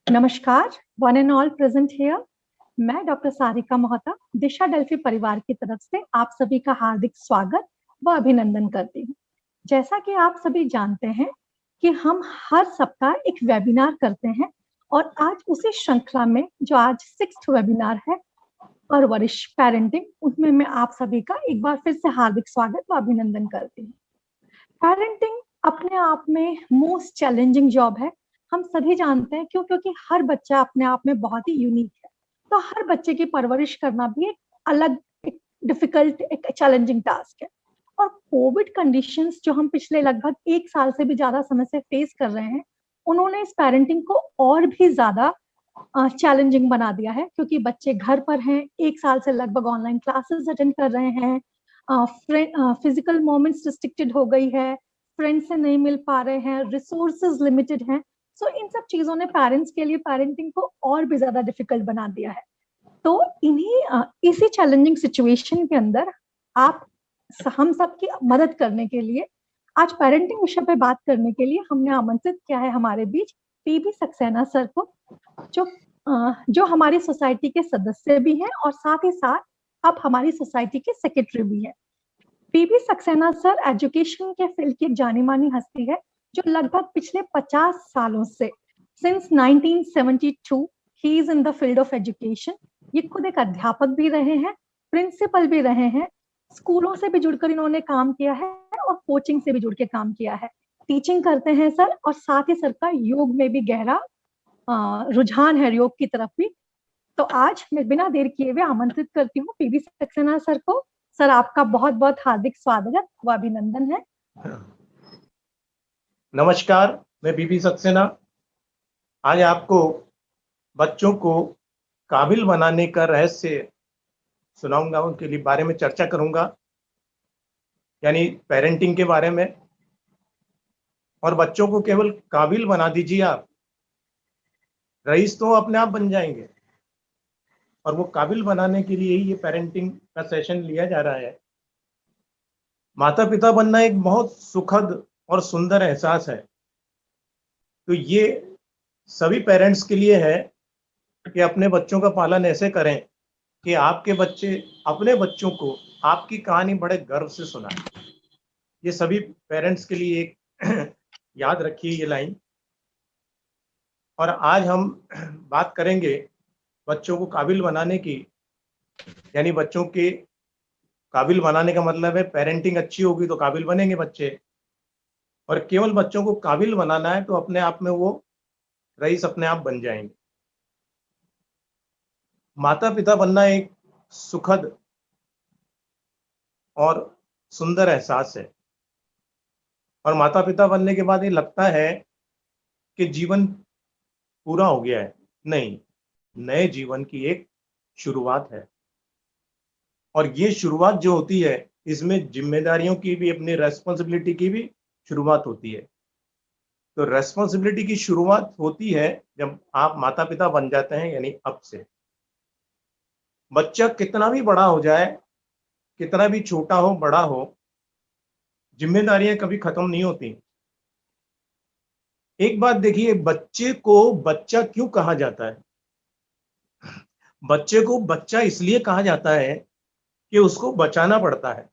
नमस्कार, one and all present here. मैं doctor Sarika Mohta दिशा Delphi परिवार की तरफ से आप सभी का हार्दिक स्वागत व अभिनंदन करती हूँ। जैसा कि आप सभी जानते हैं कि हम हर सप्ताह एक वेबिनार करते हैं और आज उसी श्रृंखला में जो आज 6th वेबिनार है परवरिश पेरेंटिंग, उसमें मैं आप सभी का एक बार फिर से हार्दिक स्वागत व अभिनंदन करती हूँ। पेरेंटिंग अपने आप में मोस्ट चैलेंजिंग जॉब है। हम सभी जानते हैं क्योंकि हर बच्चा अपने आप में बहुत ही यूनिक है, तो हर बच्चे की परवरिश करना भी एक अलग, एक डिफिकल्ट, एक चैलेंजिंग टास्क है। और कोविड कंडीशंस जो हम पिछले लगभग 1 साल से भी ज्यादा समय से फेस कर रहे हैं, उन्होंने इस पेरेंटिंग को और भी ज्यादा चैलेंजिंग बना दिया है, क्योंकि बच्चे घर पर हैं, 1 साल से लगभग ऑनलाइन क्लासेस अटेंड कर रहे हैं, फिजिकल मोमेंट्स रिस्ट्रिक्टेड हो गई है, फ्रेंड से नहीं मिल पा रहे हैं, रिसोर्सेज लिमिटेड हैं। सो इन सब चीजों ने पेरेंट्स के लिए पेरेंटिंग को और भी ज्यादा डिफिकल्ट बना दिया है। तो इसी चैलेंजिंग सिचुएशन के अंदर आप हम सब की मदद करने के लिए आज पेरेंटिंग विषय पे बात करने के लिए हमने आमंत्रित किया है हमारे बीच पीबी सक्सेना सर को, जो हमारी सोसाइटी के सदस्य भी हैं और साथ ही साथ अब हमारी सोसाइटी के सेक्रेटरी भी हैं। पीबी सक्सेना सर एजुकेशन के फील्ड की एक जानी मानी हस्ती है, जो लगभग पिछले 50 सालों से since 1972 he is in the field of education. ये खुद एक अध्यापक भी रहे हैं, प्रिंसिपल भी रहे हैं, स्कूलों से भी जुड़कर इन्होंने काम किया है और कोचिंग से भी जुड़ के काम किया है। टीचिंग करते हैं सर, और साथ ही सर का योग में भी गहरा रुझान है, योग की तरफ भी। तो आज मैं बिना देर किए हुए आमंत्रित करती हूँ पीबी सक्सेना सर को। सर, आपका बहुत बहुत हार्दिक स्वागत व अभिनंदन है। नमस्कार, मैं पीबी सक्सेना आज आपको बच्चों को काबिल बनाने का रहस्य सुनाऊंगा, उनके बारे में चर्चा करूंगा, यानी पेरेंटिंग के बारे में। और बच्चों को केवल काबिल बना दीजिए आप, रईस तो अपने आप बन जाएंगे। और वो काबिल बनाने के लिए ही ये पेरेंटिंग का सेशन लिया जा रहा है। माता पिता बनना एक बहुत सुखद और सुंदर एहसास है। तो ये सभी पेरेंट्स के लिए है कि अपने बच्चों का पालन ऐसे करें कि आपके बच्चे अपने बच्चों को आपकी कहानी बड़े गर्व से सुनाएं। ये सभी पेरेंट्स के लिए एक याद रखिए ये लाइन। और आज हम बात करेंगे बच्चों को काबिल बनाने की, यानी बच्चों के काबिल बनाने का मतलब है पेरेंटिंग अच्छी होगी तो काबिल बनेंगे बच्चे। और केवल बच्चों को काबिल बनाना है तो अपने आप में वो रईस अपने आप बन जाएंगे। माता पिता बनना एक सुखद और सुंदर एहसास है। और माता पिता बनने के बाद ये लगता है कि जीवन पूरा हो गया है। नहीं, नए जीवन की एक शुरुआत है। और ये शुरुआत जो होती है, इसमें जिम्मेदारियों की भी, अपनी रेस्पॉन्सिबिलिटी की भी शुरुआत होती है। तो रेस्पॉन्सिबिलिटी की शुरुआत होती है जब आप माता पिता बन जाते हैं, यानी अब से। बच्चा कितना भी बड़ा हो जाए, कितना भी छोटा हो बड़ा हो, जिम्मेदारियां कभी खत्म नहीं होती। एक बात देखिए, बच्चे को बच्चा क्यों कहा जाता है? बच्चे को बच्चा इसलिए कहा जाता है कि उसको बचाना पड़ता है।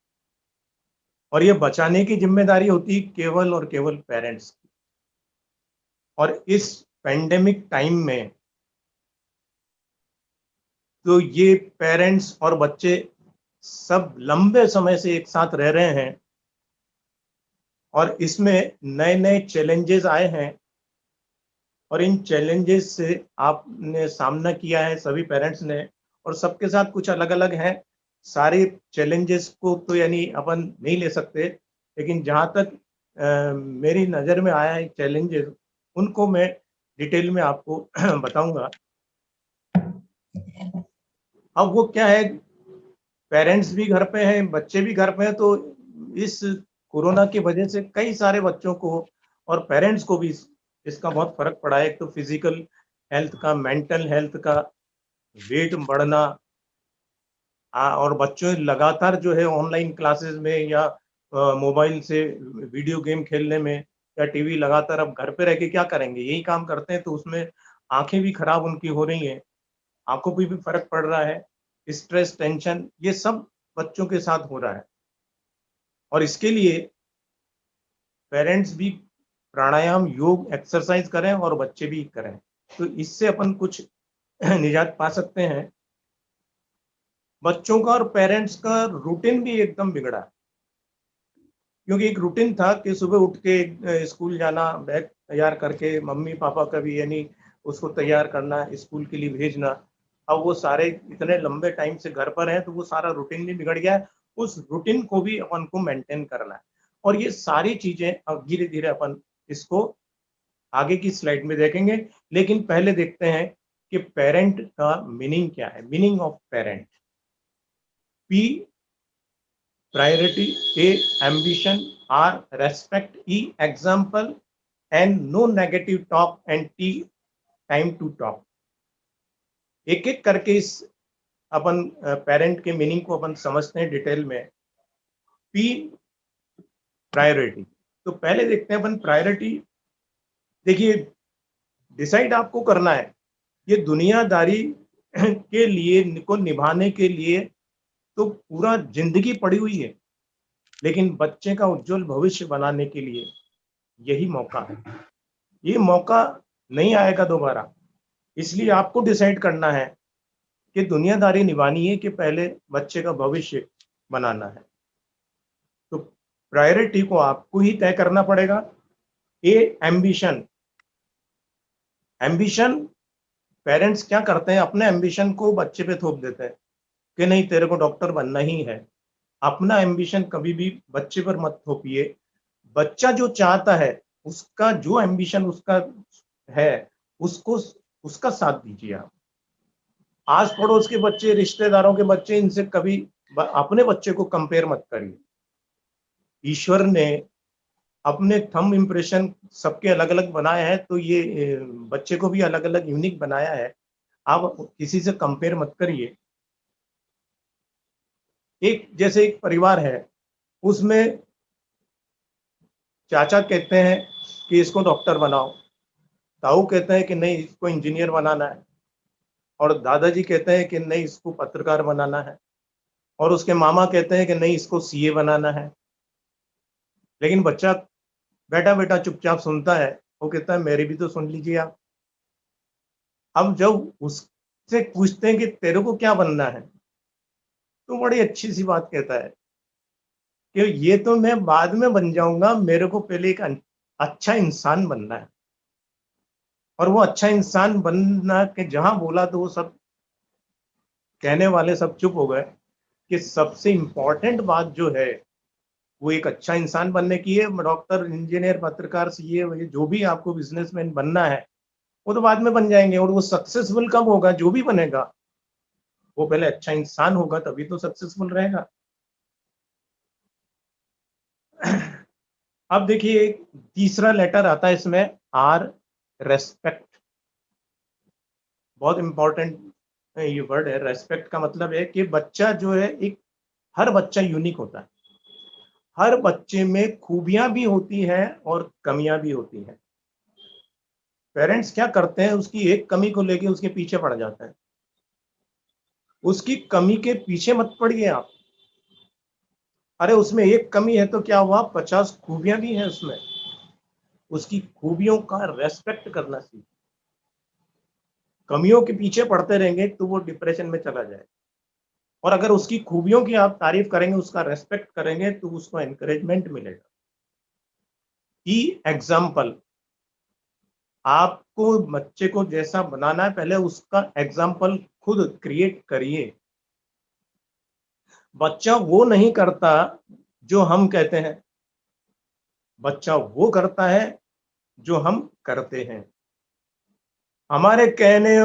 और ये बचाने की जिम्मेदारी होती केवल और केवल पेरेंट्स की। और इस पेंडेमिक टाइम में तो ये पेरेंट्स और बच्चे सब लंबे समय से एक साथ रह रहे हैं, और इसमें नए नए चैलेंजेस आए हैं। और इन चैलेंजेस से आपने सामना किया है सभी पेरेंट्स ने, और सबके साथ कुछ अलग अलग है। सारे चैलेंजेस को तो यानी अपन नहीं ले सकते, लेकिन जहाँ तक मेरी नज़र में आया है चैलेंजेस, उनको मैं डिटेल में आपको बताऊंगा। अब वो क्या है, पेरेंट्स भी घर पे हैं, बच्चे भी घर पे हैं, तो इस कोरोना की वजह से कई सारे बच्चों को और पेरेंट्स को भी इसका बहुत फर्क पड़ा है। एक तो फिजिकल हेल्थ का, मेंटल हेल्थ का, वेट बढ़ना, और बच्चों लगातार जो है ऑनलाइन क्लासेस में या मोबाइल से वीडियो गेम खेलने में, या टीवी लगातार, अब घर पे रह के क्या करेंगे, यही काम करते हैं, तो उसमें आंखें भी खराब उनकी हो रही हैं, आंखों पे भी फर्क पड़ रहा है, स्ट्रेस, टेंशन, ये सब बच्चों के साथ हो रहा है। और इसके लिए पेरेंट्स भी प्राणायाम, योग, एक्सरसाइज करें और बच्चे भी करें, तो इससे अपन कुछ निजात पा सकते हैं। बच्चों का और पेरेंट्स का रूटीन भी एकदम बिगड़ा है, क्योंकि एक रूटीन था कि सुबह उठ के स्कूल जाना, बैग तैयार करके, मम्मी पापा का भी यानी उसको तैयार करना, स्कूल के लिए भेजना। अब वो सारे इतने लंबे टाइम से घर पर हैं, तो वो सारा रूटीन भी बिगड़ गया है। उस रूटीन को भी अपन को मेंटेन करना है, और ये सारी चीजें अब धीरे धीरे अपन इसको आगे की स्लाइड में देखेंगे। लेकिन पहले देखते हैं कि पेरेंट का मीनिंग क्या है। Meaning of parent: P priority, A ambition, R respect, E example, N no negative talk, and T time to talk। एक एक करके इस अपन पेरेंट के मीनिंग को अपन समझते हैं डिटेल में। पी प्रायोरिटी, तो पहले देखते हैं अपन प्रायोरिटी। देखिए, डिसाइड आपको करना है, ये दुनियादारी के लिए को निभाने के लिए तो पूरा जिंदगी पड़ी हुई है, लेकिन बच्चे का उज्जवल भविष्य बनाने के लिए यही मौका है। ये मौका नहीं आएगा दोबारा, इसलिए आपको डिसाइड करना है कि दुनियादारी निभानी है कि पहले बच्चे का भविष्य बनाना है। तो प्रायोरिटी को आपको ही तय करना पड़ेगा। ए एम्बिशन, एम्बिशन पेरेंट्स क्या करते हैं, अपने एम्बिशन को बच्चे पे थोप देते हैं कि नहीं तेरे को डॉक्टर बनना ही है। अपना एम्बिशन कभी भी बच्चे पर मत थोपिए। बच्चा जो चाहता है, उसका जो एम्बिशन उसका है, उसको उसका साथ दीजिए आप। आस पड़ोस के बच्चे, रिश्तेदारों के बच्चे, इनसे कभी अपने बच्चे को कंपेयर मत करिए। ईश्वर ने अपने थंब इम्प्रेशन सबके अलग अलग बनाए हैं, तो ये बच्चे को भी अलग अलग यूनिक बनाया है। आप किसी से कंपेयर मत करिए। एक जैसे एक परिवार है, उसमें चाचा कहते हैं कि इसको डॉक्टर बनाओ, ताऊ कहते हैं कि नहीं इसको इंजीनियर बनाना है, और दादाजी कहते हैं कि नहीं इसको पत्रकार बनाना है, और उसके मामा कहते हैं कि नहीं इसको सीए बनाना है। लेकिन बच्चा बैठा बैठा चुपचाप सुनता है, वो कहता है मेरी भी तो सुन लीजिए आप। अब जब उससे पूछते हैं कि तेरे को क्या बनना है, तो बड़ी अच्छी सी बात कहता है कि ये तो मैं बाद में बन जाऊंगा, मेरे को पहले एक अच्छा इंसान बनना है। और वो अच्छा इंसान बनना के जहां बोला, तो वो सब कहने वाले सब चुप हो गए कि सबसे इंपॉर्टेंट बात जो है वो एक अच्छा इंसान बनने की है। डॉक्टर, इंजीनियर, पत्रकार, सीए, ये जो भी आपको बिजनेसमैन बनना है, वो तो बाद में बन जाएंगे। और वो सक्सेसफुल कब होगा? जो भी बनेगा वो पहले अच्छा इंसान होगा, तभी तो सक्सेसफुल रहेगा। अब देखिए, एक तीसरा लेटर आता है इसमें, आर, रेस्पेक्ट। बहुत इंपॉर्टेंट ये वर्ड है। रेस्पेक्ट का मतलब है कि बच्चा जो है, एक हर बच्चा यूनिक होता है। हर बच्चे में खूबियां भी होती हैं और कमियां भी होती हैं। पेरेंट्स क्या करते हैं, उसकी एक कमी को लेके उसके पीछे पड़ जाते हैं। उसकी कमी के पीछे मत पड़िए आप। अरे उसमें एक कमी है तो क्या हुआ, 50 खूबियां भी हैं उसमें। उसकी खूबियों का रेस्पेक्ट करना सीखिए। कमियों के पीछे पड़ते रहेंगे तो वो डिप्रेशन में चला जाए। और अगर उसकी खूबियों की आप तारीफ करेंगे, उसका रेस्पेक्ट करेंगे, तो उसको एनकरेजमेंट मिलेगा। ई एग्जाम्पल, आपको बच्चे को जैसा बनाना है, पहले उसका एग्जाम्पल खुद क्रिएट करिए। बच्चा वो नहीं करता जो हम कहते हैं, बच्चा वो करता है जो हम करते हैं। हमारे कहने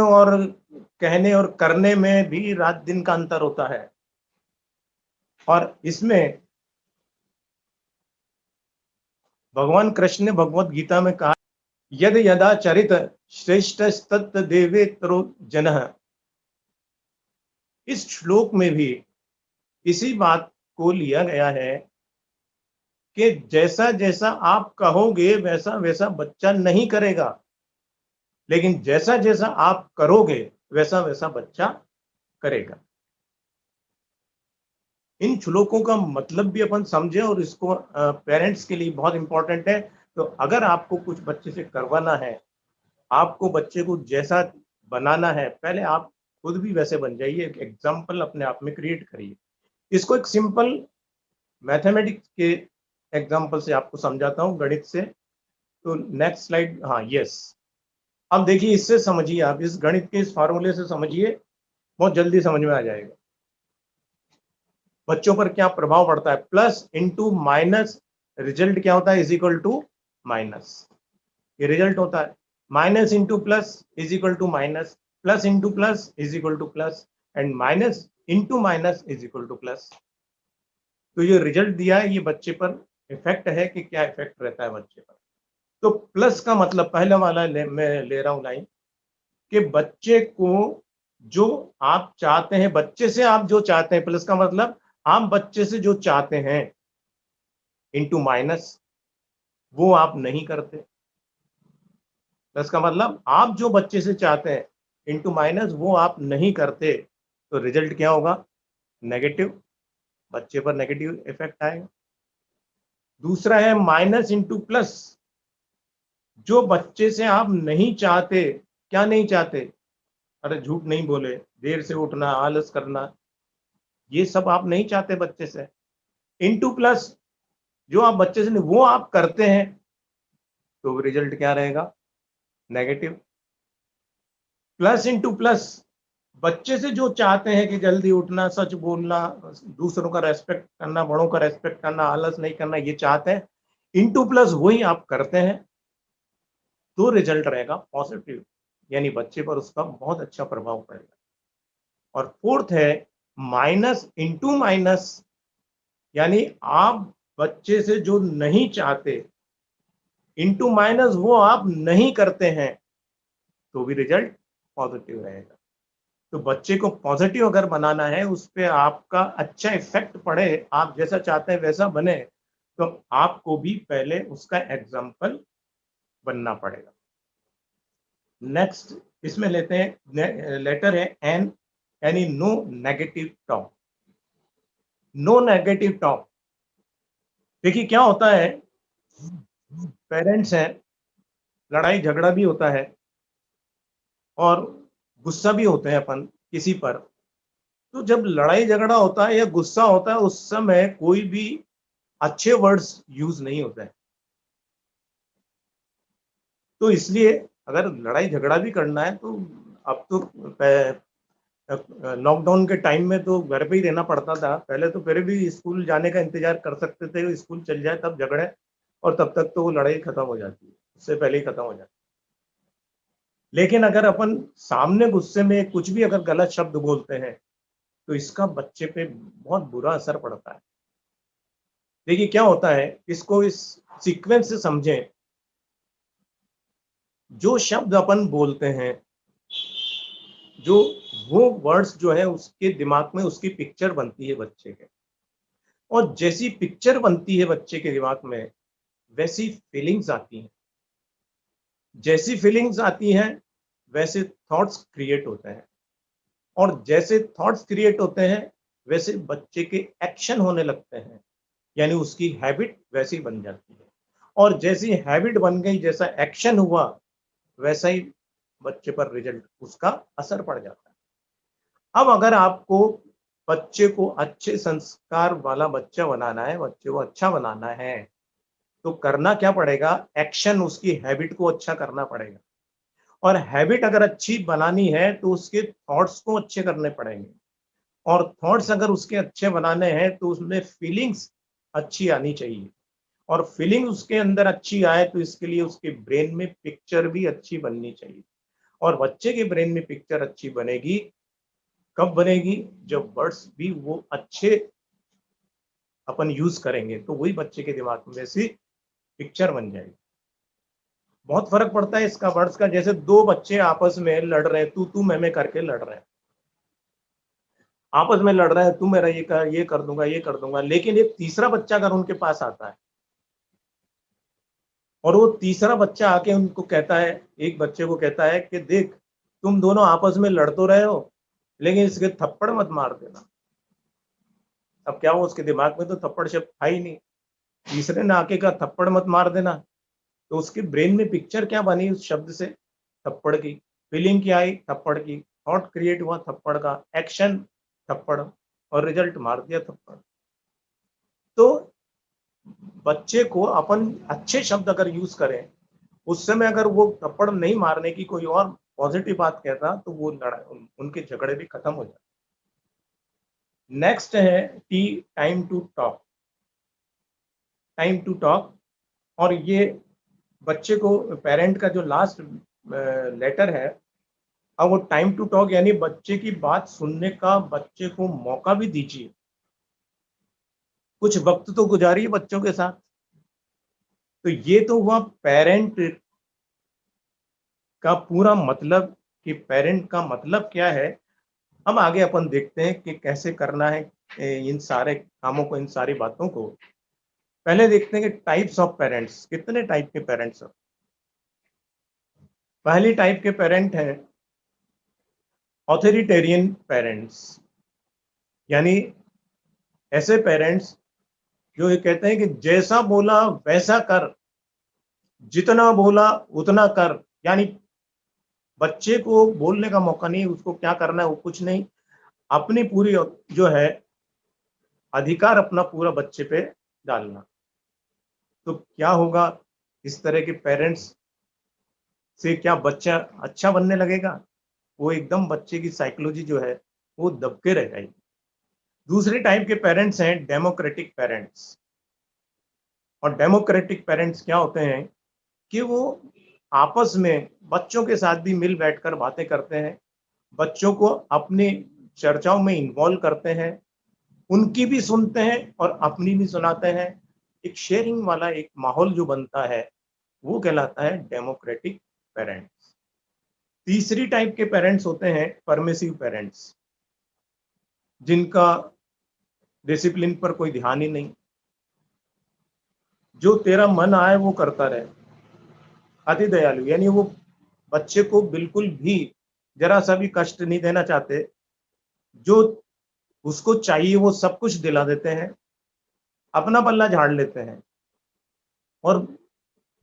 और करने में भी रात दिन का अंतर होता है। और इसमें भगवान कृष्ण ने भगवत गीता में कहा, यद यदा चरित श्रेष्ठ तत् देवेतरो जनः। इस श्लोक में भी इसी बात को लिया गया है कि जैसा जैसा आप कहोगे वैसा वैसा बच्चा नहीं करेगा। लेकिन जैसा जैसा आप करोगे वैसा वैसा बच्चा करेगा। इन श्लोकों का मतलब भी अपन समझे और इसको पेरेंट्स के लिए बहुत इंपॉर्टेंट है। तो अगर आपको कुछ बच्चे से करवाना है, आपको बच्चे को जैसा बनाना है, पहले आप खुद भी वैसे बन जाइए, एक एग्जाम्पल अपने आप में क्रिएट करिए। इसको एक सिंपल मैथमेटिक्स के एग्जाम्पल से आपको समझाता हूँ, गणित से। तो नेक्स्ट स्लाइड, हाँ यस। अब देखिए, इससे समझिए, आप इस गणित के इस फॉर्मूले से समझिए, बहुत जल्दी समझ में आ जाएगा बच्चों पर क्या प्रभाव पड़ता है। प्लस इंटू माइनस, रिजल्ट क्या होता है, इज इक्वल टू माइनस, ये रिजल्ट होता है। Minus into plus is equal to minus, plus into plus is equal to plus, and minus into minus is equal to plus. तो ये result दिया है, ये बच्चे पर इफेक्ट है कि क्या इफेक्ट रहता है बच्चे पर। तो प्लस का मतलब पहले वाला मैं ले रहा हूं लाइन, कि बच्चे को जो आप चाहते हैं, बच्चे से आप जो चाहते हैं, प्लस का मतलब आप बच्चे से जो चाहते हैं, इंटू माइनस वो आप नहीं करते। प्लस का मतलब आप जो बच्चे से चाहते हैं, इंटू माइनस वो आप नहीं करते, तो रिजल्ट क्या होगा, नेगेटिव, बच्चे पर नेगेटिव इफेक्ट आएगा। दूसरा है माइनस इंटू प्लस, जो बच्चे से आप नहीं चाहते, क्या नहीं चाहते, अरे झूठ नहीं बोले, देर से उठना, आलस करना, ये सब आप नहीं चाहते बच्चे से। इंटू प्लस, जो आप बच्चे से नहीं, वो आप करते हैं, तो रिजल्ट क्या रहेगा, नेगेटिव। प्लस इंटू प्लस, बच्चे से जो चाहते हैं कि जल्दी उठना, सच बोलना, दूसरों का रेस्पेक्ट करना, बड़ों का रेस्पेक्ट करना, आलस नहीं करना, ये चाहते हैं, इंटू प्लस वही आप करते हैं, तो रिजल्ट रहेगा पॉजिटिव, यानी बच्चे पर उसका बहुत अच्छा प्रभाव पड़ेगा। और फोर्थ है माइनस इंटू माइनस, यानी आप बच्चे से जो नहीं चाहते, इंटू माइनस वो आप नहीं करते हैं, तो भी रिजल्ट पॉजिटिव रहेगा। तो बच्चे को पॉजिटिव अगर बनाना है, उस पर आपका अच्छा इफेक्ट पड़े, आप जैसा चाहते हैं वैसा बने, तो आपको भी पहले उसका एग्जाम्पल बनना पड़ेगा। नेक्स्ट इसमें लेते हैं, लेटर है एन, यानी no negative talk. No negative talk, देखिए क्या होता है, पेरेंट्स हैं, लड़ाई झगड़ा भी होता है और गुस्सा भी होते हैं अपन किसी पर। तो जब लड़ाई झगड़ा होता है या गुस्सा होता है, उस समय कोई भी अच्छे वर्ड्स यूज नहीं होते हैं। तो इसलिए अगर लड़ाई झगड़ा भी करना है, तो अब तो लॉकडाउन के टाइम में तो घर पे ही रहना पड़ता था, पहले तो फिर भी स्कूल जाने का इंतजार कर सकते थे, स्कूल चल जाए तब झगड़े, और तब तक तो वो लड़ाई खत्म हो जाती है, उससे पहले ही खत्म हो जाती है। लेकिन अगर अपन सामने गुस्से में कुछ भी अगर गलत शब्द बोलते हैं, तो इसका बच्चे पे बहुत बुरा असर पड़ता है। देखिए क्या होता है, इसको इस सीक्वेंस से समझें। जो शब्द अपन बोलते हैं, जो वो वर्ड्स जो है, उसके दिमाग में उसकी पिक्चर बनती है बच्चे के, और जैसी पिक्चर बनती है बच्चे के दिमाग में, वैसी फीलिंग्स आती हैं। जैसी फीलिंग्स आती हैं, वैसे थॉट्स क्रिएट होते हैं, और जैसे थॉट्स क्रिएट होते हैं, वैसे बच्चे के एक्शन होने लगते हैं, यानी उसकी हैबिट वैसी बन जाती है। और जैसी हैबिट बन गई, जैसा एक्शन हुआ, वैसा ही बच्चे पर रिजल्ट, उसका असर पड़ जाता है। अब अगर आपको बच्चे को अच्छे संस्कार वाला बच्चा बनाना है, बच्चे को अच्छा बनाना है, तो करना क्या पड़ेगा, एक्शन, उसकी हैबिट को अच्छा करना पड़ेगा। और हैबिट अगर अच्छी बनानी है, तो उसके थॉट्स को अच्छे करने पड़ेंगे, और थॉट्स अगर उसके अच्छे बनाने हैं, तो उसमें फीलिंग्स अच्छी आनी चाहिए, और फीलिंग उसके अंदर अच्छी आए, तो इसके लिए उसके ब्रेन में पिक्चर भी अच्छी बननी चाहिए। और बच्चे के ब्रेन में पिक्चर अच्छी बनेगी, कब बनेगी, जब वर्ड्स भी वो अच्छे अपन यूज करेंगे, तो वही बच्चे के दिमाग में से पिक्चर बन जाएगी। बहुत फर्क पड़ता है इसका वर्ड्स का। जैसे दो बच्चे आपस में लड़ रहे हैं, तू मैं करके लड़ रहे हैं, आपस में लड़ रहे हैं, तू मेरा ये कर दूंगा, ये कर दूंगा, लेकिन एक तीसरा बच्चा अगर उनके पास आता है, और वो तीसरा बच्चा आके उनको कहता है, एक बच्चे को कहता है कि देख तुम दोनों आपस में लड़ तो रहे हो, लेकिन इसके थप्पड़ मत मार देना। अब क्या हो, उसके दिमाग में तो थप्पड़ शब्द था ही नहीं, तीसरे ने आके कहा थप्पड़ मत मार देना, तो उसके ब्रेन में पिक्चर क्या बनी उस शब्द से, थप्पड़ की, फीलिंग क्या आई, थप्पड़ की, थॉट क्रिएट हुआ थप्पड़ का, एक्शन थप्पड़, और रिजल्ट मार दिया थप्पड़। तो बच्चे को अपन अच्छे शब्द अगर यूज करें, उस समय अगर वो थप्पड़ नहीं मारने की कोई और पॉजिटिव बात कहता, तो वो उनके झगड़े भी खत्म हो जाते। नेक्स्ट है T, time to talk. Time to talk, और ये बच्चे को पेरेंट का जो लास्ट लेटर है, अब वो टाइम टू टॉक यानी बच्चे की बात सुनने का बच्चे को मौका भी दीजिए, कुछ वक्त तो गुजारिए बच्चों के साथ। तो ये तो हुआ पेरेंट का पूरा मतलब, कि पेरेंट का मतलब क्या है। अब आगे अपन देखते हैं कि कैसे करना है इन सारे कामों को, इन सारी बातों को। पहले देखते हैं कि टाइप्स ऑफ पेरेंट्स, कितने टाइप के पेरेंट्स हैं। पहली टाइप के पेरेंट हैं ऑथोरिटेरियन पेरेंट्स, यानी ऐसे पेरेंट्स जो ये कहते हैं कि जैसा बोला वैसा कर, जितना बोला उतना कर, यानी बच्चे को बोलने का मौका नहीं, उसको क्या करना है वो कुछ नहीं, अपनी पूरी जो है अधिकार अपना पूरा बच्चे पे डालना। तो क्या होगा, इस तरह के पेरेंट्स से क्या बच्चा अच्छा बनने लगेगा? वो एकदम बच्चे की साइकोलॉजी जो है वो दबके रह जाएगी। दूसरे टाइप के पेरेंट्स हैं डेमोक्रेटिक पेरेंट्स। और डेमोक्रेटिक पेरेंट्स क्या होते हैं कि वो आपस में बच्चों के साथ भी मिल बैठकर बातें करते हैं, बच्चों को अपनी चर्चाओं में इन्वॉल्व करते हैं, उनकी भी सुनते हैं और अपनी भी सुनाते हैं। एक शेयरिंग वाला एक माहौल जो बनता है, वो कहलाता है डेमोक्रेटिक पेरेंट्स। तीसरी टाइप के पेरेंट्स होते हैं परमिसिव पेरेंट्स, जिनका डिसिप्लिन पर कोई ध्यान ही नहीं, जो तेरा मन आए वो करता रहे। अति दयालु, यानी वो बच्चे को बिल्कुल भी जरा सा भी कष्ट नहीं देना चाहते, जो उसको चाहिए वो सब कुछ दिला देते हैं, अपना पल्ला झाड़ लेते हैं, और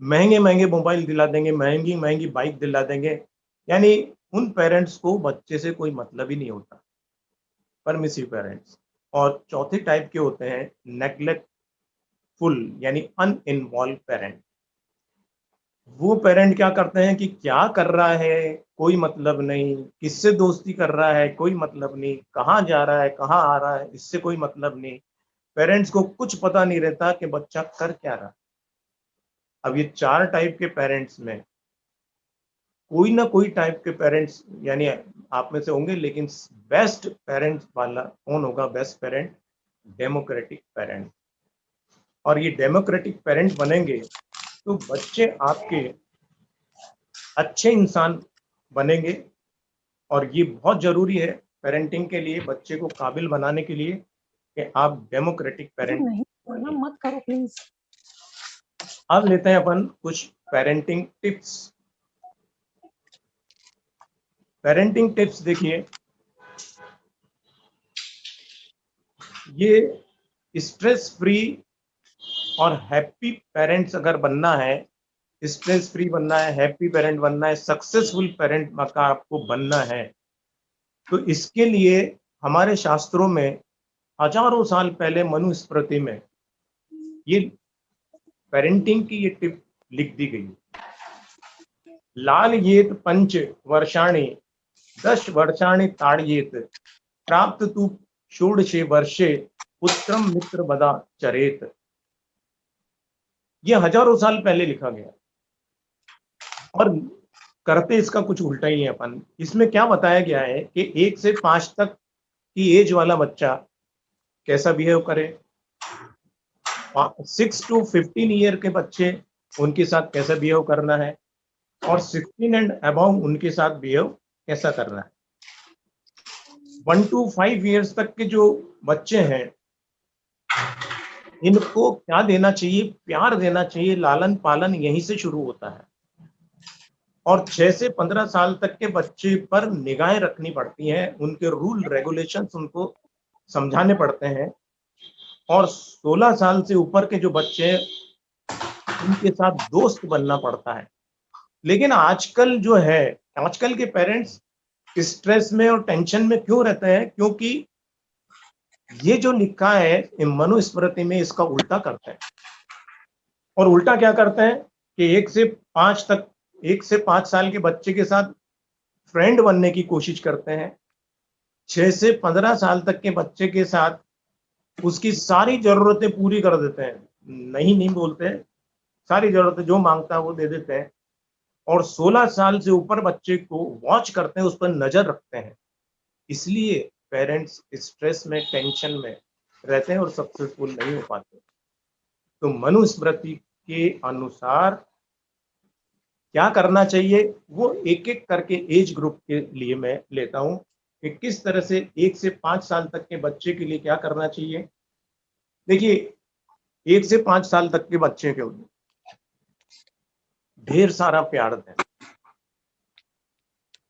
महंगे महंगे मोबाइल दिला देंगे, महंगी महंगी बाइक दिला देंगे। यानी उन पेरेंट्स को बच्चे से कोई मतलब ही नहीं होता, परमिसिव पेरेंट्स। और चौथे टाइप के होते हैं नेग्लेक्टफुल, यानी अनइन्वॉल्व पेरेंट। वो पेरेंट क्या करते हैं कि क्या कर रहा है कोई मतलब नहीं, किससे दोस्ती कर रहा है कोई मतलब नहीं, कहाँ जा रहा है कहाँ आ रहा है इससे कोई मतलब नहीं। पेरेंट्स को कुछ पता नहीं रहता कि बच्चा कर क्या रहा है। अब ये चार टाइप के पेरेंट्स में कोई ना कोई टाइप के पेरेंट्स यानी आप में से होंगे, लेकिन बेस्ट पेरेंट्स वाला कौन होगा? Best parent democratic parent. और ये डेमोक्रेटिक पेरेंट बनेंगे तो बच्चे आपके अच्छे इंसान बनेंगे। और ये बहुत जरूरी है पेरेंटिंग के लिए, बच्चे को काबिल बनाने के लिए, कि आप डेमोक्रेटिक पेरेंट नहीं बनिए। मत करो प्लीज। अब लेते हैं अपन कुछ पेरेंटिंग टिप्स। पेरेंटिंग टिप्स देखिए, ये स्ट्रेस फ्री और हैप्पी पेरेंट्स अगर बनना है, स्ट्रेस फ्री बनना है, हैप्पी पेरेंट बनना है, सक्सेसफुल पेरेंट का आपको बनना है, तो इसके लिए हमारे शास्त्रों में हजारों साल पहले मनुस्मृति में ये पेरेंटिंग की ये टिप लिख दी गई। लाल येत पंच वर्षाणि 10 वर्षाणि ताड़येत, प्राप्त तु षोडशे वर्षे पुत्रम मित्र बदा चरेत। ये हजारों साल पहले लिखा गया, और करते इसका कुछ उल्टा ही है अपन। इसमें क्या बताया गया है कि 1 से 5 तक की एज वाला बच्चा कैसा बिहेव करे, 6 to 15 ईयर के बच्चे उनके साथ कैसा बिहेव करना है, और 16 एंड अबव उनके साथ बिहेव कैसा करना है। 1 to 5 ईयर्स तक के जो बच्चे हैं इनको क्या देना चाहिए? प्यार देना चाहिए, लालन पालन यहीं से शुरू होता है। और 6 से 15 साल तक के बच्चे पर निगाहें रखनी पड़ती हैं, उनके रूल रेगुलेशंस उनको समझाने पड़ते हैं। और 16 साल से ऊपर के जो बच्चे हैं, उनके साथ दोस्त बनना पड़ता है। लेकिन आजकल जो है, आजकल के पेरेंट्स स्ट्रेस में और टेंशन में क्यों रहते हैं? क्योंकि ये जो लिखा है मनुस्मृति में, इसका उल्टा करते हैं। और उल्टा क्या करते हैं कि 1 से 5 साल के बच्चे के साथ फ्रेंड बनने की कोशिश करते हैं। 6 से 15 साल तक के बच्चे के साथ उसकी सारी ज़रूरतें पूरी कर देते हैं। नहीं बोलते हैं, सारी ज़रूरतें जो माँगता है वो दे देते हैं। और 16 साल से ऊपर बच्चे को वॉच करते हैं, उस पर नज़र रखते हैं। इसलिए पेरेंट्स स्ट्रेस में, टेंशन में रहते हैं और सक्सेसफुल नहीं हो पाते। तो मनुस्मृति के अनुसार क्या करना चाहिए, वो एक-एक करके एज ग्रुप के लिए मैं लेता हूँ कि किस तरह से 1 से 5 साल तक के बच्चे के लिए क्या करना चाहिए। देखिए, 1 से 5 साल तक के बच्चे को ढेर सारा प्यार दें।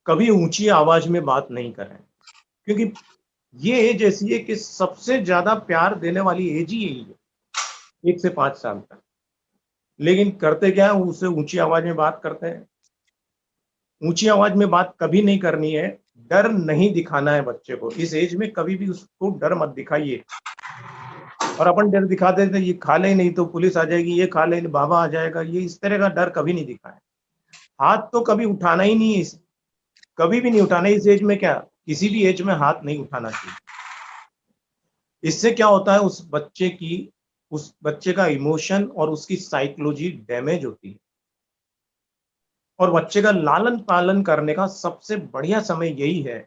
कभी ऊँची आवाज़ में बात नहीं करें, क्योंकि ये एज ऐसी है कि सबसे ज़्यादा प्यार देने वाली एज ही यही है, 1 से 5 साल तक। लेकिन करते क्या है, उससे ऊँची आवाज़ में बात करते हैं। ऊँची आवाज़ में बात कभी नहीं करनी है, डर नहीं दिखाना है बच्चे को। इस एज में कभी भी उसको डर मत दिखाइए। और अपन डर दिखाते थे, ये खा ले नहीं तो पुलिस आ जाएगी, ये खा ले बाबा आ जाएगा, ये इस तरह का डर कभी नहीं दिखाएं। हाथ तो कभी उठाना ही नहीं है, कभी भी नहीं उठाना। इस एज में क्या, किसी भी एज में हाथ नहीं उठाना चाहिए। इससे क्या होता है, उस बच्चे का इमोशन और उसकी साइकोलॉजी डैमेज होती है। और बच्चे का लालन पालन करने का सबसे बढ़िया समय यही है।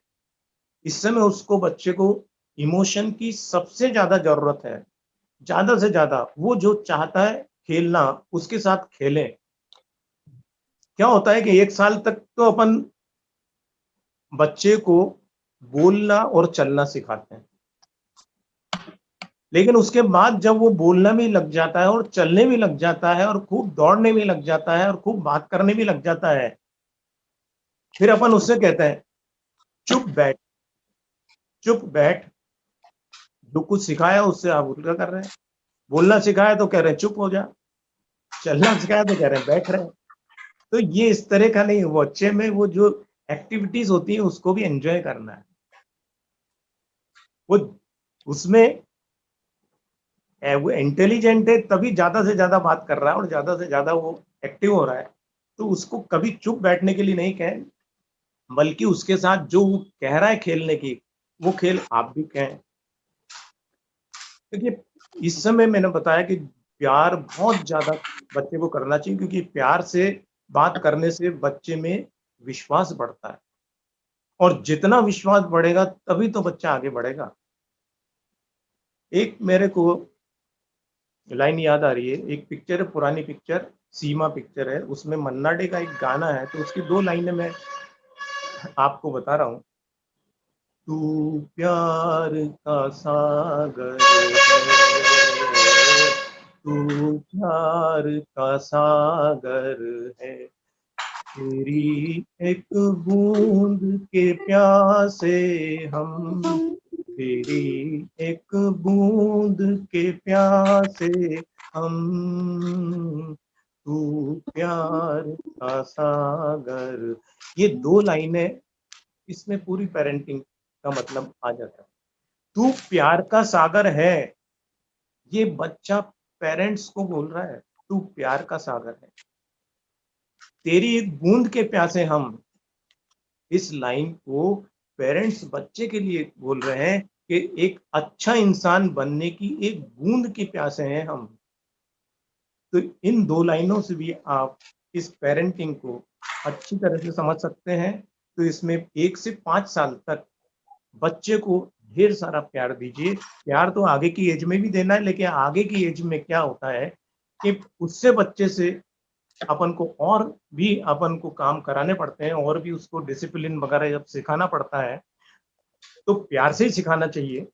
इस समय उसको, बच्चे को इमोशन की सबसे ज्यादा जरूरत है। ज्यादा से ज्यादा वो जो चाहता है खेलना, उसके साथ खेलें। क्या होता है कि 1 साल तक तो अपन बच्चे को बोलना और चलना सिखाते हैं, लेकिन उसके बाद जब वो बोलना भी लग जाता है और चलने भी लग जाता है और खूब दौड़ने भी लग जाता है और खूब बात करने भी लग जाता है, फिर अपन उससे कहते हैं चुप बैठ, चुप बैठ। जो कुछ सिखाया उससे आप उल्टा कर रहे हैं। बोलना सिखाया तो कह रहे हैं चुप हो जा, चलना सिखाया तो कह रहे हैं बैठ रहे। तो ये इस तरह का नहीं, बच्चे में वो जो एक्टिविटीज होती है उसको भी एंजॉय करना है। वो उसमें वो इंटेलिजेंट है तभी ज्यादा से ज्यादा बात कर रहा है और ज्यादा से ज्यादा वो एक्टिव हो रहा है। तो उसको कभी चुप बैठने के लिए नहीं कहें, बल्कि उसके साथ जो वो कह रहा है खेलने की, वो खेल आप भी कहें। देखिए, इस समय मैंने बताया कि प्यार बहुत ज्यादा बच्चे को करना चाहिए, क्योंकि प्यार से बात करने से बच्चे में विश्वास बढ़ता है। और जितना विश्वास बढ़ेगा तभी तो बच्चा आगे बढ़ेगा। एक मेरे को लाइन याद आ रही है, एक पिक्चर है, पुरानी पिक्चर, सीमा पिक्चर है, उसमें मन्ना डे का एक गाना है, तो उसकी 2 लाइनें मैं आपको बता रहा हूँ। तू प्यार का सागर है, तू प्यार का सागर है, तेरी एक बूंद के प्यासे हम, तेरी एक बूंद के प्यासे हम, तू प्यार का सागर। ये 2 लाइनें, इसमें पूरी पेरेंटिंग का मतलब आ जाता है। तू प्यार का सागर है, ये बच्चा पेरेंट्स को बोल रहा है, तू प्यार का सागर है, तेरी एक बूंद के प्यासे हम। इस लाइन को पेरेंट्स बच्चे के लिए बोल रहे हैं कि एक अच्छा इंसान बनने की एक बूंद की प्यासे हैं हम। तो इन 2 लाइनों से भी आप इस पेरेंटिंग को अच्छी तरह से समझ सकते हैं। तो इसमें 1 से 5 साल तक बच्चे को ढेर सारा प्यार दीजिए। प्यार तो आगे की एज में भी देना है, लेकिन आगे की एज में क्या होता है कि उससे बच्चे से अपन को और भी अपन को काम कराने पड़ते हैं, और भी उसको डिसिप्लिन वगैरह जब सिखाना पड़ता है, तो प्यार से ही सिखाना चाहिए।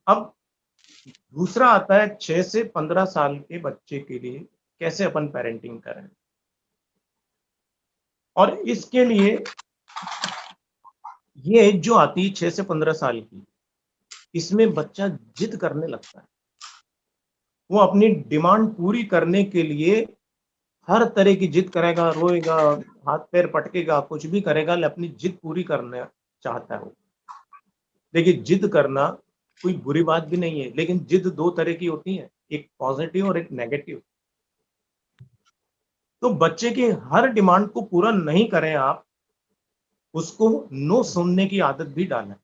अब दूसरा आता है 6 से 15 साल के बच्चे के लिए कैसे अपन पेरेंटिंग करें। और इसके लिए ये एज जो आती है 6 से 15 साल की, इसमें बच्चा जिद करने लगता है। वो अपनी डिमांड पूरी करने के लिए हर तरह की जिद करेगा, रोएगा, हाथ पैर पटकेगा, कुछ भी करेगा, लेकिन अपनी जिद पूरी करना चाहता है वो। देखिए, जिद करना कोई बुरी बात भी नहीं है, लेकिन जिद 2 तरह की होती है, एक पॉजिटिव और एक नेगेटिव। तो बच्चे की हर डिमांड को पूरा नहीं करें आप, उसको नो सुनने की आदत भी डालें।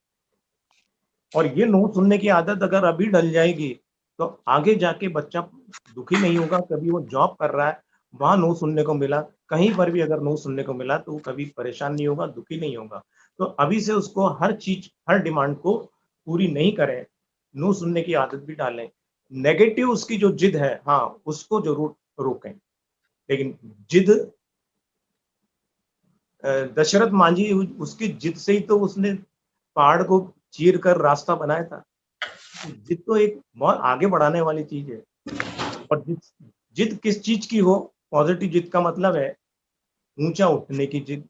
और ये नो सुनने की आदत अगर अभी डल जाएगी, तो आगे जाके बच्चा दुखी नहीं होगा। कभी वो जॉब कर रहा है, वहाँ नो सुनने को मिला, कहीं पर भी अगर नो सुनने को मिला, तो वो कभी परेशान नहीं होगा, दुखी नहीं होगा। तो अभी से उसको हर चीज़, हर डिमांड को पूरी नहीं करें, नो सुनने की आदत भी डालें। नेगेटिव उसकी जो जिद है, हाँ, उसको ज़रूर रोकें। लेकिन जिद दशरथ मांझी, उसकी जिद से ही तो उसने पहाड़ को चीर कर रास्ता बनाया था। जिद तो एक बहुत आगे बढ़ाने वाली चीज है। और जिद जिद किस चीज की हो, पॉजिटिव जिद का मतलब है ऊंचा उठने की जिद,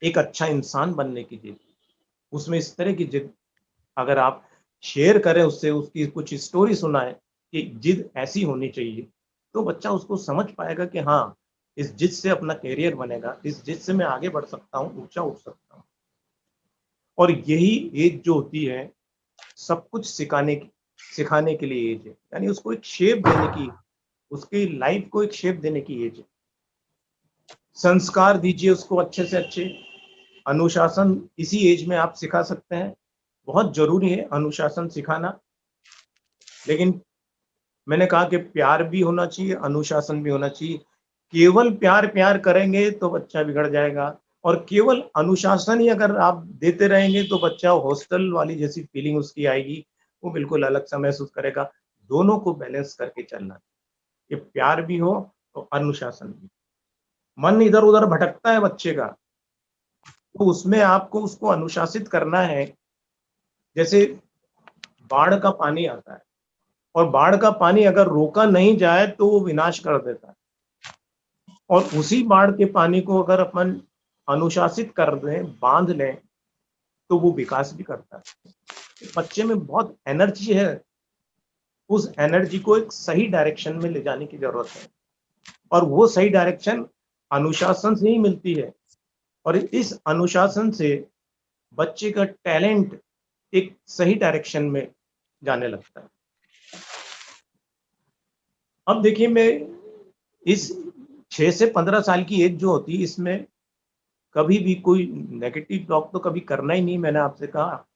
एक अच्छा इंसान बनने की जिद। उसमें इस तरह की जिद अगर आप शेयर करें उससे, उसकी कुछ स्टोरी सुनाएं कि जिद ऐसी होनी चाहिए, तो बच्चा उसको समझ पाएगा कि हाँ, इस जिद से अपना करियर बनेगा, इस जिद से मैं आगे बढ़ सकता हूँ, ऊंचा उठ सकता हूँ। और यही एज जो होती है, सब कुछ सिखाने के लिए एज है, यानी उसको एक शेप देने की, उसकी लाइफ को एक शेप देने की एज है। संस्कार दीजिए उसको अच्छे से अच्छे। अनुशासन इसी एज में आप सिखा सकते हैं। बहुत जरूरी है अनुशासन सिखाना। लेकिन मैंने कहा कि प्यार भी होना चाहिए, अनुशासन भी होना चाहिए। केवल प्यार प्यार करेंगे तो बच्चा बिगड़ जाएगा, और केवल अनुशासन ही अगर आप देते रहेंगे तो बच्चा हॉस्टल वाली जैसी फीलिंग उसकी आएगी, वो बिल्कुल अलग सा महसूस करेगा। दोनों को बैलेंस करके चलना, ये प्यार भी हो तो अनुशासन भी। मन इधर उधर भटकता है बच्चे का, तो उसमें आपको उसको अनुशासित करना है। जैसे बाढ़ का पानी आता है, और बाढ़ का पानी अगर रोका नहीं जाए तो वो विनाश कर देता है। और उसी बाढ़ के पानी को अगर अपन अनुशासित कर दें, बांध लें, तो वो विकास भी करता है। बच्चे में बहुत एनर्जी है, उस एनर्जी को एक सही डायरेक्शन में ले जाने की जरूरत है, और वो सही डायरेक्शन अनुशासन से ही मिलती है। और इस अनुशासन से बच्चे का टैलेंट एक सही डायरेक्शन में जाने लगता है। अब देखिए, मैं इस 6 से 15 साल की एज जो होती है, इसमें कभी भी कोई नेगेटिव टॉक तो कभी करना ही नहीं। मैंने आपसे कहा,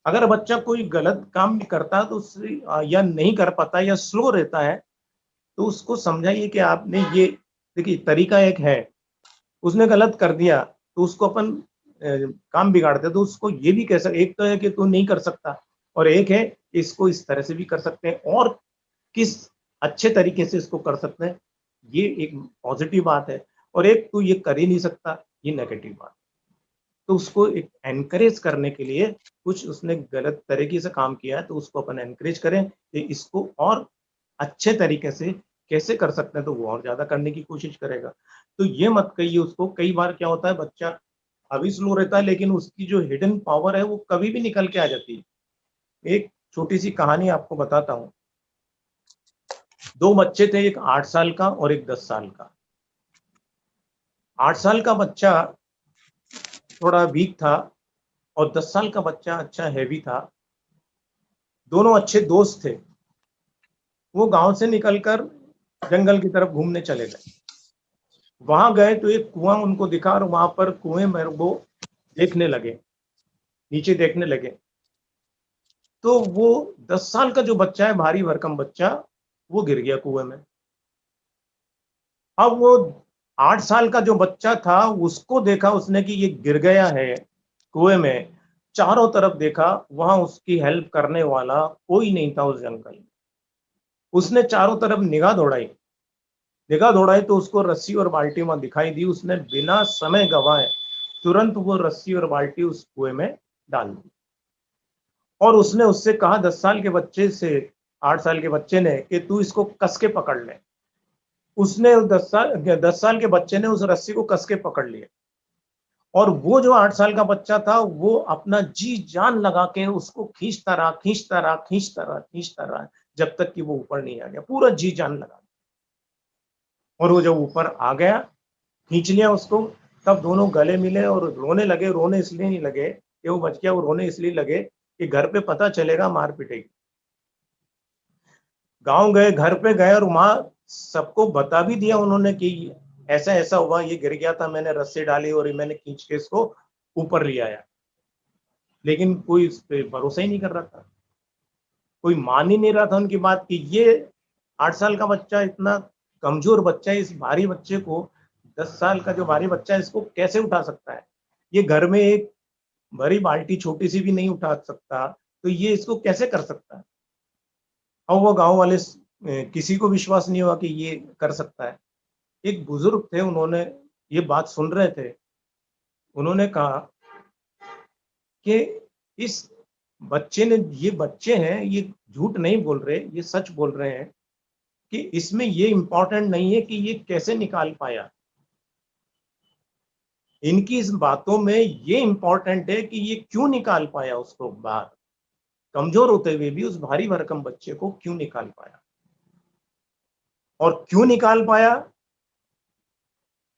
अगर बच्चा कोई गलत काम भी करता है तो उससे या नहीं कर पाता या स्लो रहता है, तो उसको समझाइए कि आपने ये, देखिए तरीका एक है, उसने गलत कर दिया तो उसको अपन काम बिगाड़ते, तो उसको ये भी कह सकते, एक तो है कि तू नहीं कर सकता, और एक है इसको इस तरह से भी कर सकते हैं, और किस अच्छे तरीके से इसको कर सकते हैं, ये एक पॉजिटिव बात है। और एक तू ये कर ही नहीं सकता, ये नेगेटिव बात। तो उसको एक एनकरेज करने के लिए, कुछ उसने गलत तरीके से काम किया है तो उसको अपन एनकरेज करें कि इसको और अच्छे तरीके से कैसे कर सकते हैं, तो वो और ज्यादा करने की कोशिश करेगा। तो ये मत कहिए उसको। कई बार क्या होता है, बच्चा अभी स्लो रहता है लेकिन उसकी जो हिडन पावर है वो कभी भी निकल के आ जाती है। एक छोटी सी कहानी आपको बताता हूँ। 2 बच्चे थे, एक 8 साल का और एक 10 साल का। 8 साल का बच्चा थोड़ा वीक था, और 10 साल का बच्चा अच्छा हैवी था। दोनों अच्छे दोस्त थे। वो गांव से निकलकर जंगल की तरफ घूमने चले गए। वहां गए तो एक कुआं उनको दिखा, और वहां पर कुएं में वो देखने लगे, नीचे देखने लगे। तो वो 10 साल का जो बच्चा है, भारी भरकम बच्चा, वो गिर गया कुएं में। अब वो 8 साल का जो बच्चा था, उसको देखा उसने कि ये गिर गया है कुएं में। चारों तरफ देखा, वहां उसकी हेल्प करने वाला कोई नहीं था उस जंगल में। उसने चारों तरफ निगाह दौड़ाई तो उसको रस्सी और बाल्टी वहां दिखाई दी। उसने बिना समय गवाए तुरंत वो रस्सी और बाल्टी उस कुएं में डाल दी। और उसने उससे कहा 10 साल के बच्चे से, 8 साल के बच्चे ने, कि तू इसको कस के पकड़ ले। उसने 10 साल के बच्चे ने उस रस्सी को कस के पकड़ लिया, और वो जो 8 साल का बच्चा था वो अपना जी जान लगा के उसको खींचता रहा, खींचता रहा, खींचता रहा, खींचता रहा, जब तक कि वो ऊपर नहीं आ गया, पूरा जी जान लगा। और वो जब ऊपर आ गया, खींच लिया उसको, तब दोनों गले मिले और रोने लगे। रोने इसलिए नहीं लगे कि वो बच गया, वो रोने इसलिए लगे कि घर पे पता चलेगा, मार पिटेगी। गांव गए, घर पे गए, और वहां सबको बता भी दिया उन्होंने कि ऐसा ऐसा हुआ, ये गिर गया था, मैंने रस्सी डाली और मैंने खींच के इसको ऊपर ले आया। लेकिन कोई इस पे भरोसा ही नहीं कर रहा था, कोई मान ही नहीं रहा था उनकी बात कि ये 8 साल का बच्चा, इतना कमजोर बच्चा है, इस भारी बच्चे को, 10 साल का जो भारी बच्चा है, इसको कैसे उठा सकता है? ये घर में एक भरी बाल्टी छोटी सी भी नहीं उठा सकता, तो ये इसको कैसे कर सकता है? और वो गांव वाले किसी को विश्वास नहीं हुआ कि ये कर सकता है। एक बुजुर्ग थे, उन्होंने ये बात सुन रहे थे, उन्होंने कहा कि इस बच्चे ने, ये बच्चे हैं, ये झूठ नहीं बोल रहे, ये सच बोल रहे हैं, कि इसमें ये इंपॉर्टेंट नहीं है कि ये कैसे निकाल पाया, इनकी इस बातों में ये इंपॉर्टेंट है कि ये क्यों निकाल पाया उसको बाहर, कमजोर होते हुए भी उस भारी भरकम बच्चे को क्यों निकाल पाया। और क्यों निकाल पाया?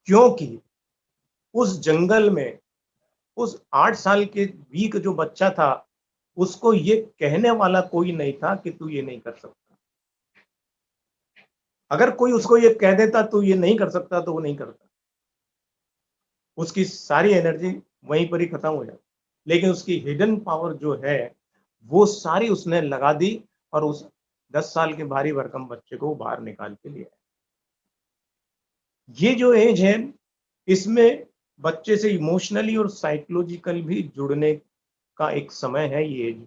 क्योंकि उस जंगल में उस 8 साल के वीक जो बच्चा था, उसको ये कहने वाला कोई नहीं था कि तू ये नहीं कर सकता। अगर कोई उसको ये कह देता तू ये नहीं कर सकता, तो वो नहीं करता, उसकी सारी एनर्जी वहीं पर ही खत्म हो जाती। लेकिन उसकी हिडन पावर जो है, वो सारी उसने लगा दी, और उस 10 साल के भारी भरकम बच्चे को बाहर निकाल के लिया। ये जो एज है, इसमें बच्चे से इमोशनली और साइकोलॉजिकल भी जुड़ने का एक समय है ये एज।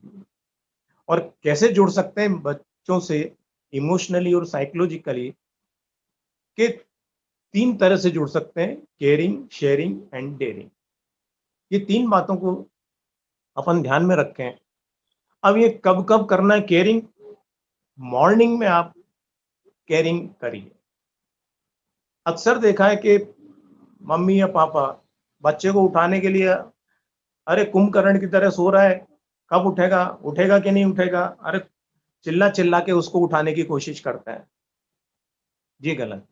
और कैसे जुड़ सकते हैं बच्चों से इमोशनली और साइकोलॉजिकली? के 3 तरह से जुड़ सकते हैं: केयरिंग, शेयरिंग एंड डेयरिंग। ये 3 बातों को अपन ध्यान में रखें। अब ये कब कब करना है केयरिंग? मॉर्निंग में आप केयरिंग करिए। अक्सर देखा है कि मम्मी या पापा बच्चे को उठाने के लिए, अरे कुंभकर्ण की तरह सो रहा है, कब उठेगा, उठेगा कि नहीं उठेगा, अरे चिल्ला चिल्ला के उसको उठाने की कोशिश करते हैं। ये गलत।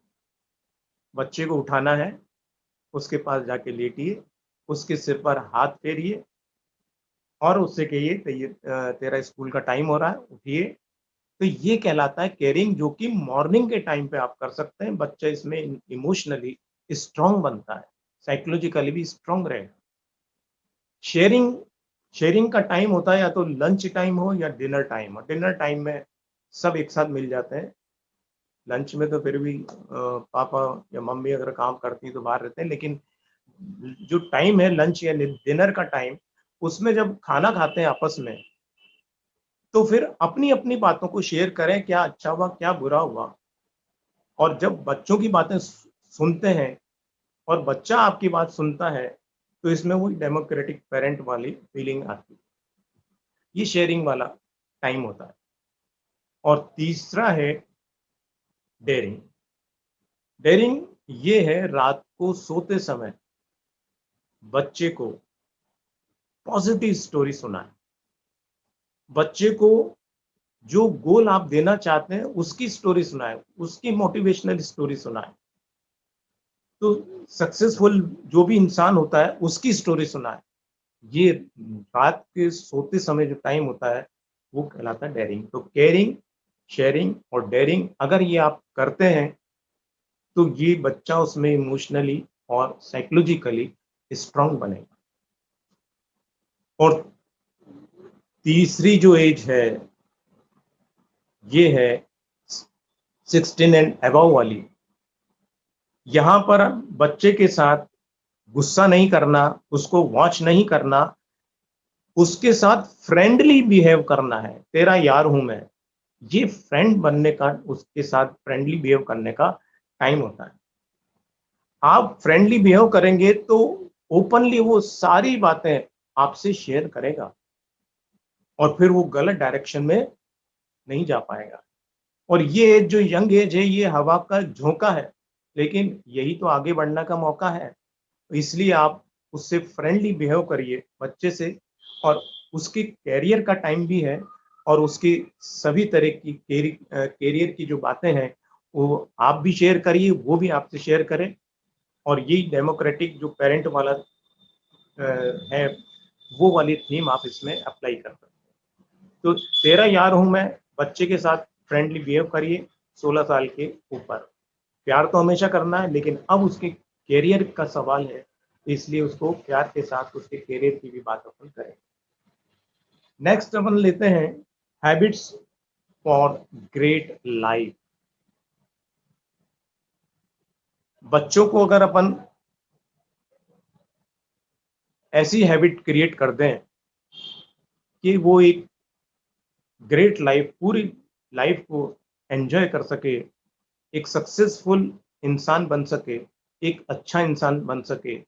बच्चे को उठाना है, उसके पास जाके लेटिए, उसके सिर पर हाथ फेरिए, और उससे कहिए तेरा स्कूल का टाइम हो रहा है, उठिए। तो ये कहलाता है केयरिंग, जो कि मॉर्निंग के टाइम पे आप कर सकते हैं। बच्चा इसमें इमोशनली स्ट्रांग बनता है, साइकोलॉजिकली भी स्ट्रांग रहेगा। शेयरिंग, शेयरिंग का टाइम होता है या तो लंच टाइम हो या डिनर टाइम हो। डिनर टाइम में सब एक साथ मिल जाते हैं। लंच में तो फिर भी पापा या मम्मी अगर काम करती हैं तो बाहर रहते हैं, लेकिन जो टाइम है लंच या डिनर का टाइम, उसमें जब खाना खाते हैं आपस में, तो फिर अपनी अपनी बातों को शेयर करें, क्या अच्छा हुआ, क्या बुरा हुआ। और जब बच्चों की बातें सुनते हैं और बच्चा आपकी बात सुनता है, तो इसमें वो डेमोक्रेटिक पेरेंट वाली फीलिंग आती है। ये शेयरिंग वाला टाइम होता है। और तीसरा है डेयरिंग। डेयरिंग ये है रात को सोते समय बच्चे को पॉजिटिव स्टोरी सुनाए, बच्चे को जो गोल आप देना चाहते हैं उसकी स्टोरी सुनाए, उसकी मोटिवेशनल स्टोरी सुनाए। तो सक्सेसफुल जो भी इंसान होता है उसकी स्टोरी सुनाए। ये रात के सोते समय जो टाइम होता है, वो कहलाता है डेयरिंग। तो केयरिंग, शेयरिंग और डेयरिंग अगर ये आप करते हैं, तो ये बच्चा उसमें इमोशनली और साइकोलॉजिकली स्ट्रांग बनेगा। और तीसरी जो एज है, ये है 16 एंड अबव वाली। यहाँ पर बच्चे के साथ गुस्सा नहीं करना, उसको वॉच नहीं करना, उसके साथ फ्रेंडली बिहेव करना है। तेरा यार हूं मैं, ये फ्रेंड बनने का, उसके साथ फ्रेंडली बिहेव करने का टाइम होता है। आप फ्रेंडली बिहेव करेंगे तो ओपनली वो सारी बातें आपसे शेयर करेगा। और फिर वो गलत डायरेक्शन में नहीं जा पाएगा। और ये एज जो यंग एज है, ये हवा का झोंका है, लेकिन यही तो आगे बढ़ने का मौका है। इसलिए आप उससे फ्रेंडली बिहेव करिए बच्चे से, और उसके कैरियर का टाइम भी है, और उसकी सभी तरह की कैरियर की जो बातें हैं वो आप भी शेयर करिए, वो भी आपसे शेयर करें। और यही डेमोक्रेटिक जो पेरेंट वाला है, वो वाली थीम आप इसमें अप्लाई कर सकते हैं। तो तेरा यार हूं मैं, बच्चे के साथ फ्रेंडली बिहेव करिए 16 साल के ऊपर। प्यार तो हमेशा करना है, लेकिन अब उसके कैरियर का सवाल है, इसलिए उसको प्यार के साथ उसके कैरियर की भी बात अपन करें। नेक्स्ट अपन लेते हैं हैबिट्स फॉर ग्रेट लाइफ। बच्चों को अगर अपन ऐसी हैबिट क्रिएट कर दें कि वो एक ग्रेट लाइफ, पूरी लाइफ को एंजॉय कर सके, एक सक्सेसफुल इंसान बन सके, एक अच्छा इंसान बन सके,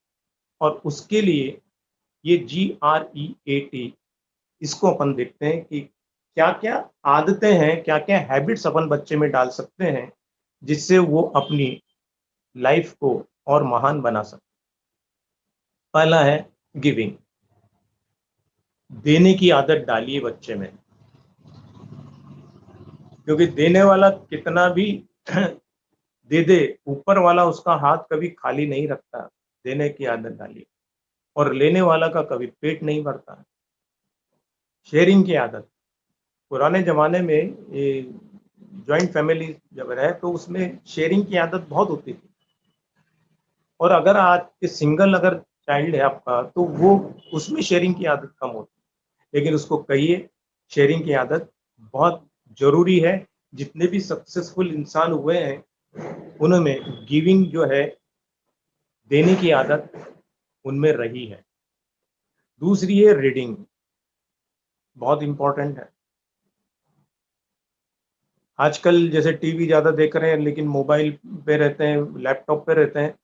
और उसके लिए ये GREAT, इसको अपन देखते हैं कि क्या क्या आदतें हैं, क्या क्या हैबिट्स अपन बच्चे में डाल सकते हैं जिससे वो अपनी लाइफ को और महान बना सके। पहला है गिविंग। देने की आदत डालिए बच्चे में, क्योंकि देने वाला कितना भी दे दे, ऊपर वाला उसका हाथ कभी खाली नहीं रखता। देने की आदत डालिए, और लेने वाला का कभी पेट नहीं भरता। शेयरिंग की आदत, पुराने ज़माने में ये जॉइंट फैमिली जब रहे तो उसमें शेयरिंग की आदत बहुत होती थी। और अगर आज के सिंगल अगर चाइल्ड है आपका, तो वो उसमें शेयरिंग की आदत कम होती है। लेकिन उसको कहिए शेयरिंग की आदत बहुत ज़रूरी है। जितने भी सक्सेसफुल इंसान हुए हैं उनमें गिविंग जो है, देने की आदत उनमें रही है। दूसरी है रीडिंग, बहुत इंपॉर्टेंट है। आजकल जैसे टीवी ज़्यादा देख रहे हैं, लेकिन मोबाइल पे रहते हैं, लैपटॉप पे रहते हैं,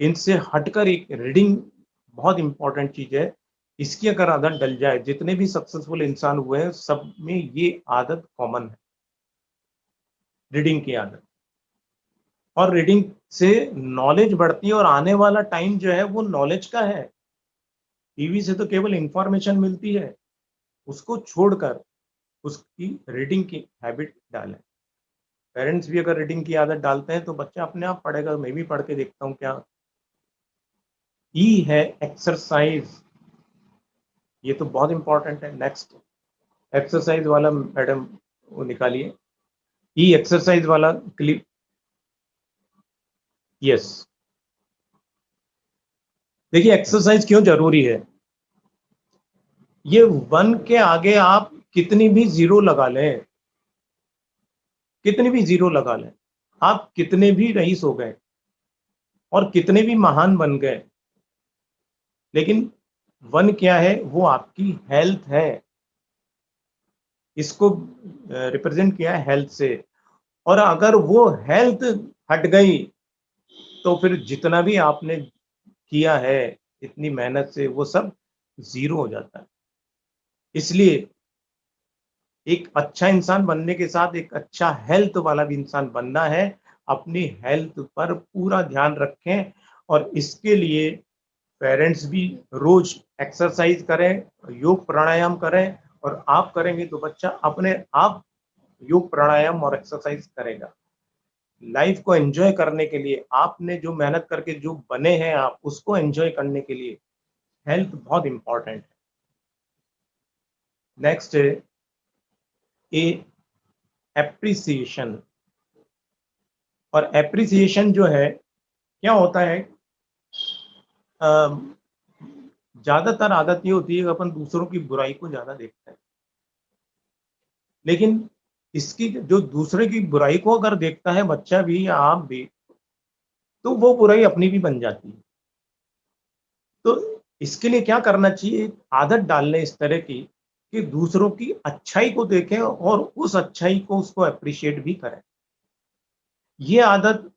इनसे हटकर एक रीडिंग बहुत इंपॉर्टेंट चीज़ है। इसकी अगर आदत डल जाए, जितने भी सक्सेसफुल इंसान हुए हैं सब में ये आदत कॉमन है, रीडिंग की आदत। और रीडिंग से नॉलेज बढ़ती है, और आने वाला टाइम जो है वो नॉलेज का है। टीवी से तो केवल इंफॉर्मेशन मिलती है, उसको छोड़कर उसकी रीडिंग की हैबिट डालें। पेरेंट्स भी अगर रीडिंग की आदत डालते हैं तो बच्चा अपने आप पढ़ेगा। मैं भी पढ़ के देखता हूँ क्या। ई है एक्सरसाइज, ये तो बहुत इंपॉर्टेंट है। नेक्स्ट एक्सरसाइज वाला मैडम वो निकालिए, ई एक्सरसाइज वाला क्लिप। यस, देखिए एक्सरसाइज क्यों जरूरी है। ये 1 के आगे आप कितनी भी जीरो लगा लें, कितनी भी जीरो लगा लें, आप कितने भी रईस हो गए और कितने भी महान बन गए, लेकिन 1 क्या है, वो आपकी हेल्थ है। इसको रिप्रेजेंट किया है हेल्थ से। और अगर वो हेल्थ हट गई तो फिर जितना भी आपने किया है इतनी मेहनत से, वो सब जीरो हो जाता है। इसलिए एक अच्छा इंसान बनने के साथ एक अच्छा हेल्थ वाला भी इंसान बनना है। अपनी हेल्थ पर पूरा ध्यान रखें, और इसके लिए पेरेंट्स भी रोज एक्सरसाइज करें, योग प्राणायाम करें। और आप करेंगे तो बच्चा अपने आप योग प्राणायाम और एक्सरसाइज करेगा। लाइफ को एंजॉय करने के लिए, आपने जो मेहनत करके जो बने हैं आप, उसको एंजॉय करने के लिए हेल्थ बहुत इंपॉर्टेंट है। नेक्स्ट है ए एप्रिसिएशन। और एप्रिसिएशन जो है, क्या होता है, ज्यादातर आदत ये होती है कि अपन दूसरों की बुराई को ज्यादा देखते हैं। लेकिन इसकी जो दूसरे की बुराई को अगर देखता है बच्चा भी या आप भी, तो वो बुराई अपनी भी बन जाती है। तो इसके लिए क्या करना चाहिए, आदत डालने इस तरह की कि दूसरों की अच्छाई को देखें और उस अच्छाई को उसको अप्रिशिएट भी करें। ये आदत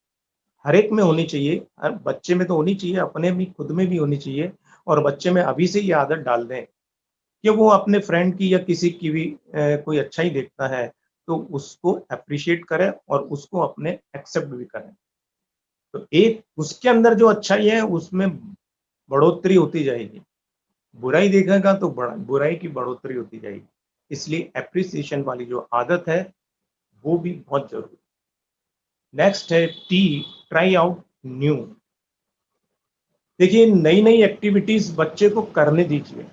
हर एक में होनी चाहिए, हर बच्चे में तो होनी चाहिए, अपने भी खुद में भी होनी चाहिए। और बच्चे में अभी से ये आदत डाल दें कि वो अपने फ्रेंड की या किसी की भी कोई अच्छाई देखता है तो उसको अप्रिशिएट करें और उसको अपने एक्सेप्ट भी करें। तो एक उसके अंदर जो अच्छाई है उसमें बढ़ोतरी होती जाएगी, बुराई देखेगा तो बुराई की बढ़ोतरी होती जाएगी। इसलिए एप्रिसिएशन वाली जो आदत है वो भी बहुत जरूरी। नेक्स्ट है टी, ट्राई आउट न्यू। देखिए नई नई एक्टिविटीज बच्चे को करने दीजिए।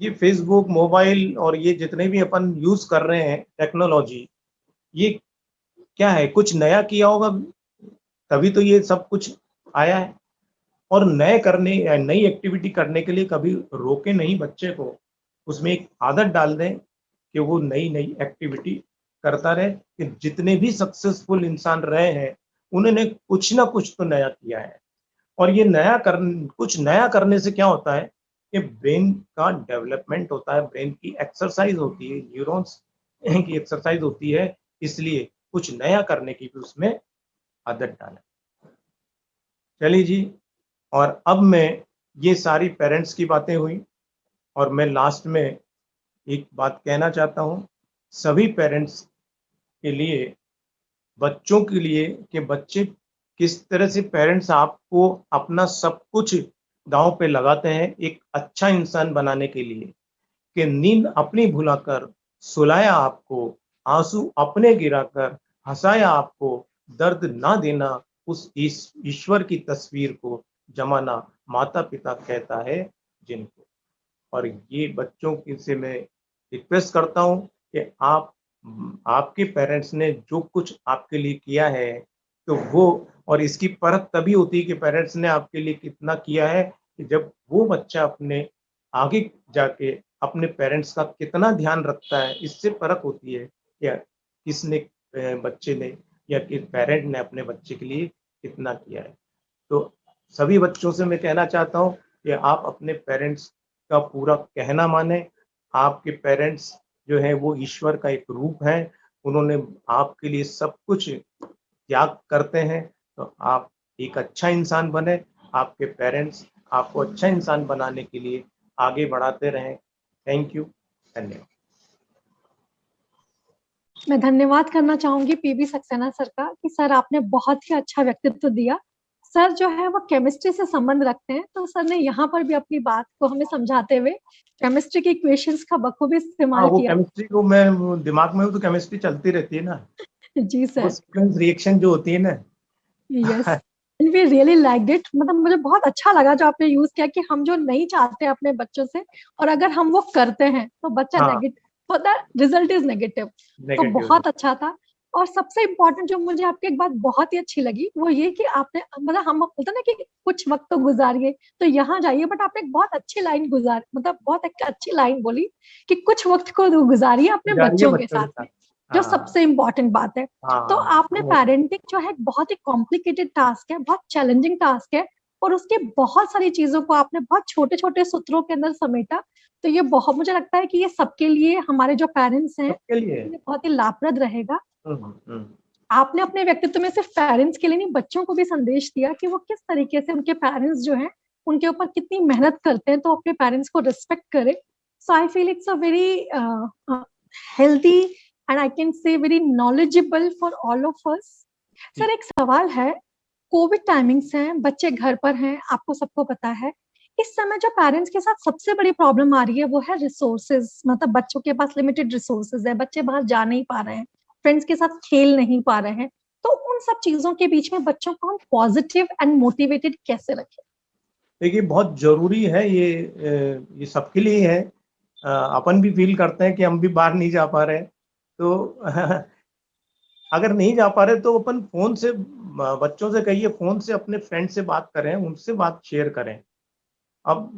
ये फेसबुक, मोबाइल और ये जितने भी अपन यूज कर रहे हैं टेक्नोलॉजी, ये क्या है, कुछ नया किया होगा तभी तो ये सब कुछ आया है। और नई एक्टिविटी करने के लिए कभी रोके नहीं बच्चे को, उसमें एक आदत डाल दें कि वो नई नई एक्टिविटी करता रहे। कि जितने भी सक्सेसफुल इंसान रहे हैं उन्होंने कुछ ना कुछ तो नया किया है। और ये कुछ नया करने से क्या होता है कि ब्रेन का डेवलपमेंट होता है, ब्रेन की एक्सरसाइज होती है, न्यूरॉन्स की एक्सरसाइज होती है। इसलिए कुछ नया करने की भी उसमें आदत डालें। चलिए जी, और अब मैं, ये सारी पेरेंट्स की बातें हुई और मैं लास्ट में एक बात कहना चाहता हूँ सभी पेरेंट्स के लिए, बच्चों के लिए, कि बच्चे किस तरह से पेरेंट्स आपको अपना सब कुछ दांव पे लगाते हैं एक अच्छा इंसान बनाने के लिए। कि नींद अपनी भुलाकर सुलाया आपको, आंसू अपने गिराकर हंसाया आपको, दर्द ना देना उस ईश्वर की तस्वीर को जमाना माता पिता कहता है जिनको। और ये बच्चों की से मैं रिक्वेस्ट करता हूँ कि आपके पेरेंट्स ने जो कुछ आपके लिए किया है तो वो, और इसकी परख तभी होती है कि पेरेंट्स ने आपके लिए कितना किया है, कि जब वो बच्चा अपने आगे जाके अपने पेरेंट्स का कितना ध्यान रखता है, इससे परख होती है कि किसने बच्चे ने या किस पेरेंट ने अपने बच्चे के लिए कितना किया है। तो सभी बच्चों से मैं कहना चाहता हूँ कि आप अपने पेरेंट्स का पूरा कहना माने। आपके पेरेंट्स जो है वो ईश्वर का एक रूप है, उन्होंने आपके लिए सब कुछ त्याग करते हैं। तो आप एक अच्छा इंसान बने, आपके पेरेंट्स आपको अच्छा इंसान बनाने के लिए आगे बढ़ाते रहें। थैंक यू, धन्यवाद। मैं धन्यवाद करना चाहूंगी पीबी सक्सेना सर का कि सर आपने बहुत ही अच्छा व्यक्तित्व दिया। सर जो है वो केमिस्ट्री से संबंध रखते हैं, तो सर ने यहाँ पर भी अपनी बात को हमें समझाते हुए केमिस्ट्री के इक्वेशंस का बखूबी हाँ, इस्तेमाल वो किया। केमिस्ट्री को मैं दिमाग में हूँ तो केमिस्ट्री चलती रहती है ना, जी वो सर। सीक्वेंस रिएक्शन जो होती है ना। Yes, and we really liked it. मतलब मुझे बहुत अच्छा लगा जो आपने यूज किया कि हम जो नहीं चाहते अपने बच्चों से, और अगर हम वो करते हैं तो बच्चा हाँ, नेगेटिव, तो द रिजल्ट इज नेगेटिव। तो नेगेटिव। बहुत अच्छा था। और सबसे इम्पोर्टेंट जो मुझे आपकी एक बात बहुत ही अच्छी लगी वो ये कि आपने, मतलब हम बोलते हैं ना कि कुछ वक्त तो गुजारिए तो यहाँ जाइए, बट आपने एक बहुत अच्छी लाइन गुजार, मतलब बहुत एक अच्छी लाइन बोली कि कुछ वक्त को गुजारिए अपने गुजारिए बच्चों के बच्चों के साथ साथ। में, जो हाँ, सबसे इम्पोर्टेंट बात है। तो हाँ, आपने, पेरेंटिंग जो है बहुत ही कॉम्प्लिकेटेड टास्क है, बहुत चैलेंजिंग टास्क है, और उसके बहुत सारी चीजों को आपने बहुत छोटे छोटे सूत्रों के अंदर समेटा। तो ये बहुत, मुझे लगता है कि ये सबके लिए, हमारे जो पेरेंट्स हैं सबके लिए। उनके लिए बहुत ही लाभप्रद रहेगा। हम्म। आपने अपने व्यक्तित्व में सिर्फ पेरेंट्स के लिए नहीं, बच्चों को भी संदेश दिया कि वो किस तरीके से, उनके पेरेंट्स जो हैं उनके ऊपर कितनी मेहनत करते हैं, तो अपने पेरेंट्स को रिस्पेक्ट करें। So I feel it's a very healthy and I can say very knowledgeable for all of us. जी। सर एक सवाल है, कोविड टाइमिंग्स हैं, बच्चे घर पर हैं, आपको सबको पता है, इस समय जो पेरेंट्स के साथ सबसे बड़ी प्रॉब्लम आ रही है वो है रिसोर्सेज। मतलब बच्चों के पास लिमिटेड रिसोर्सेज है, बच्चे बाहर जा नहीं पा रहे हैं, फ्रेंड्स के साथ खेल नहीं पा रहे हैं। तो उन सब चीजों के बीच में बच्चों को हम पॉजिटिव एंड मोटिवेटेड कैसे रखें? देखिए बहुत जरूरी है ये सबके लिए है। अपन भी फील करते हैं कि हम भी बाहर नहीं जा पा रहे हैं। तो अगर नहीं जा पा रहे तो अपन फोन से, बच्चों से कहिए फोन से अपने फ्रेंड से बात करें, उनसे बात शेयर करें। अब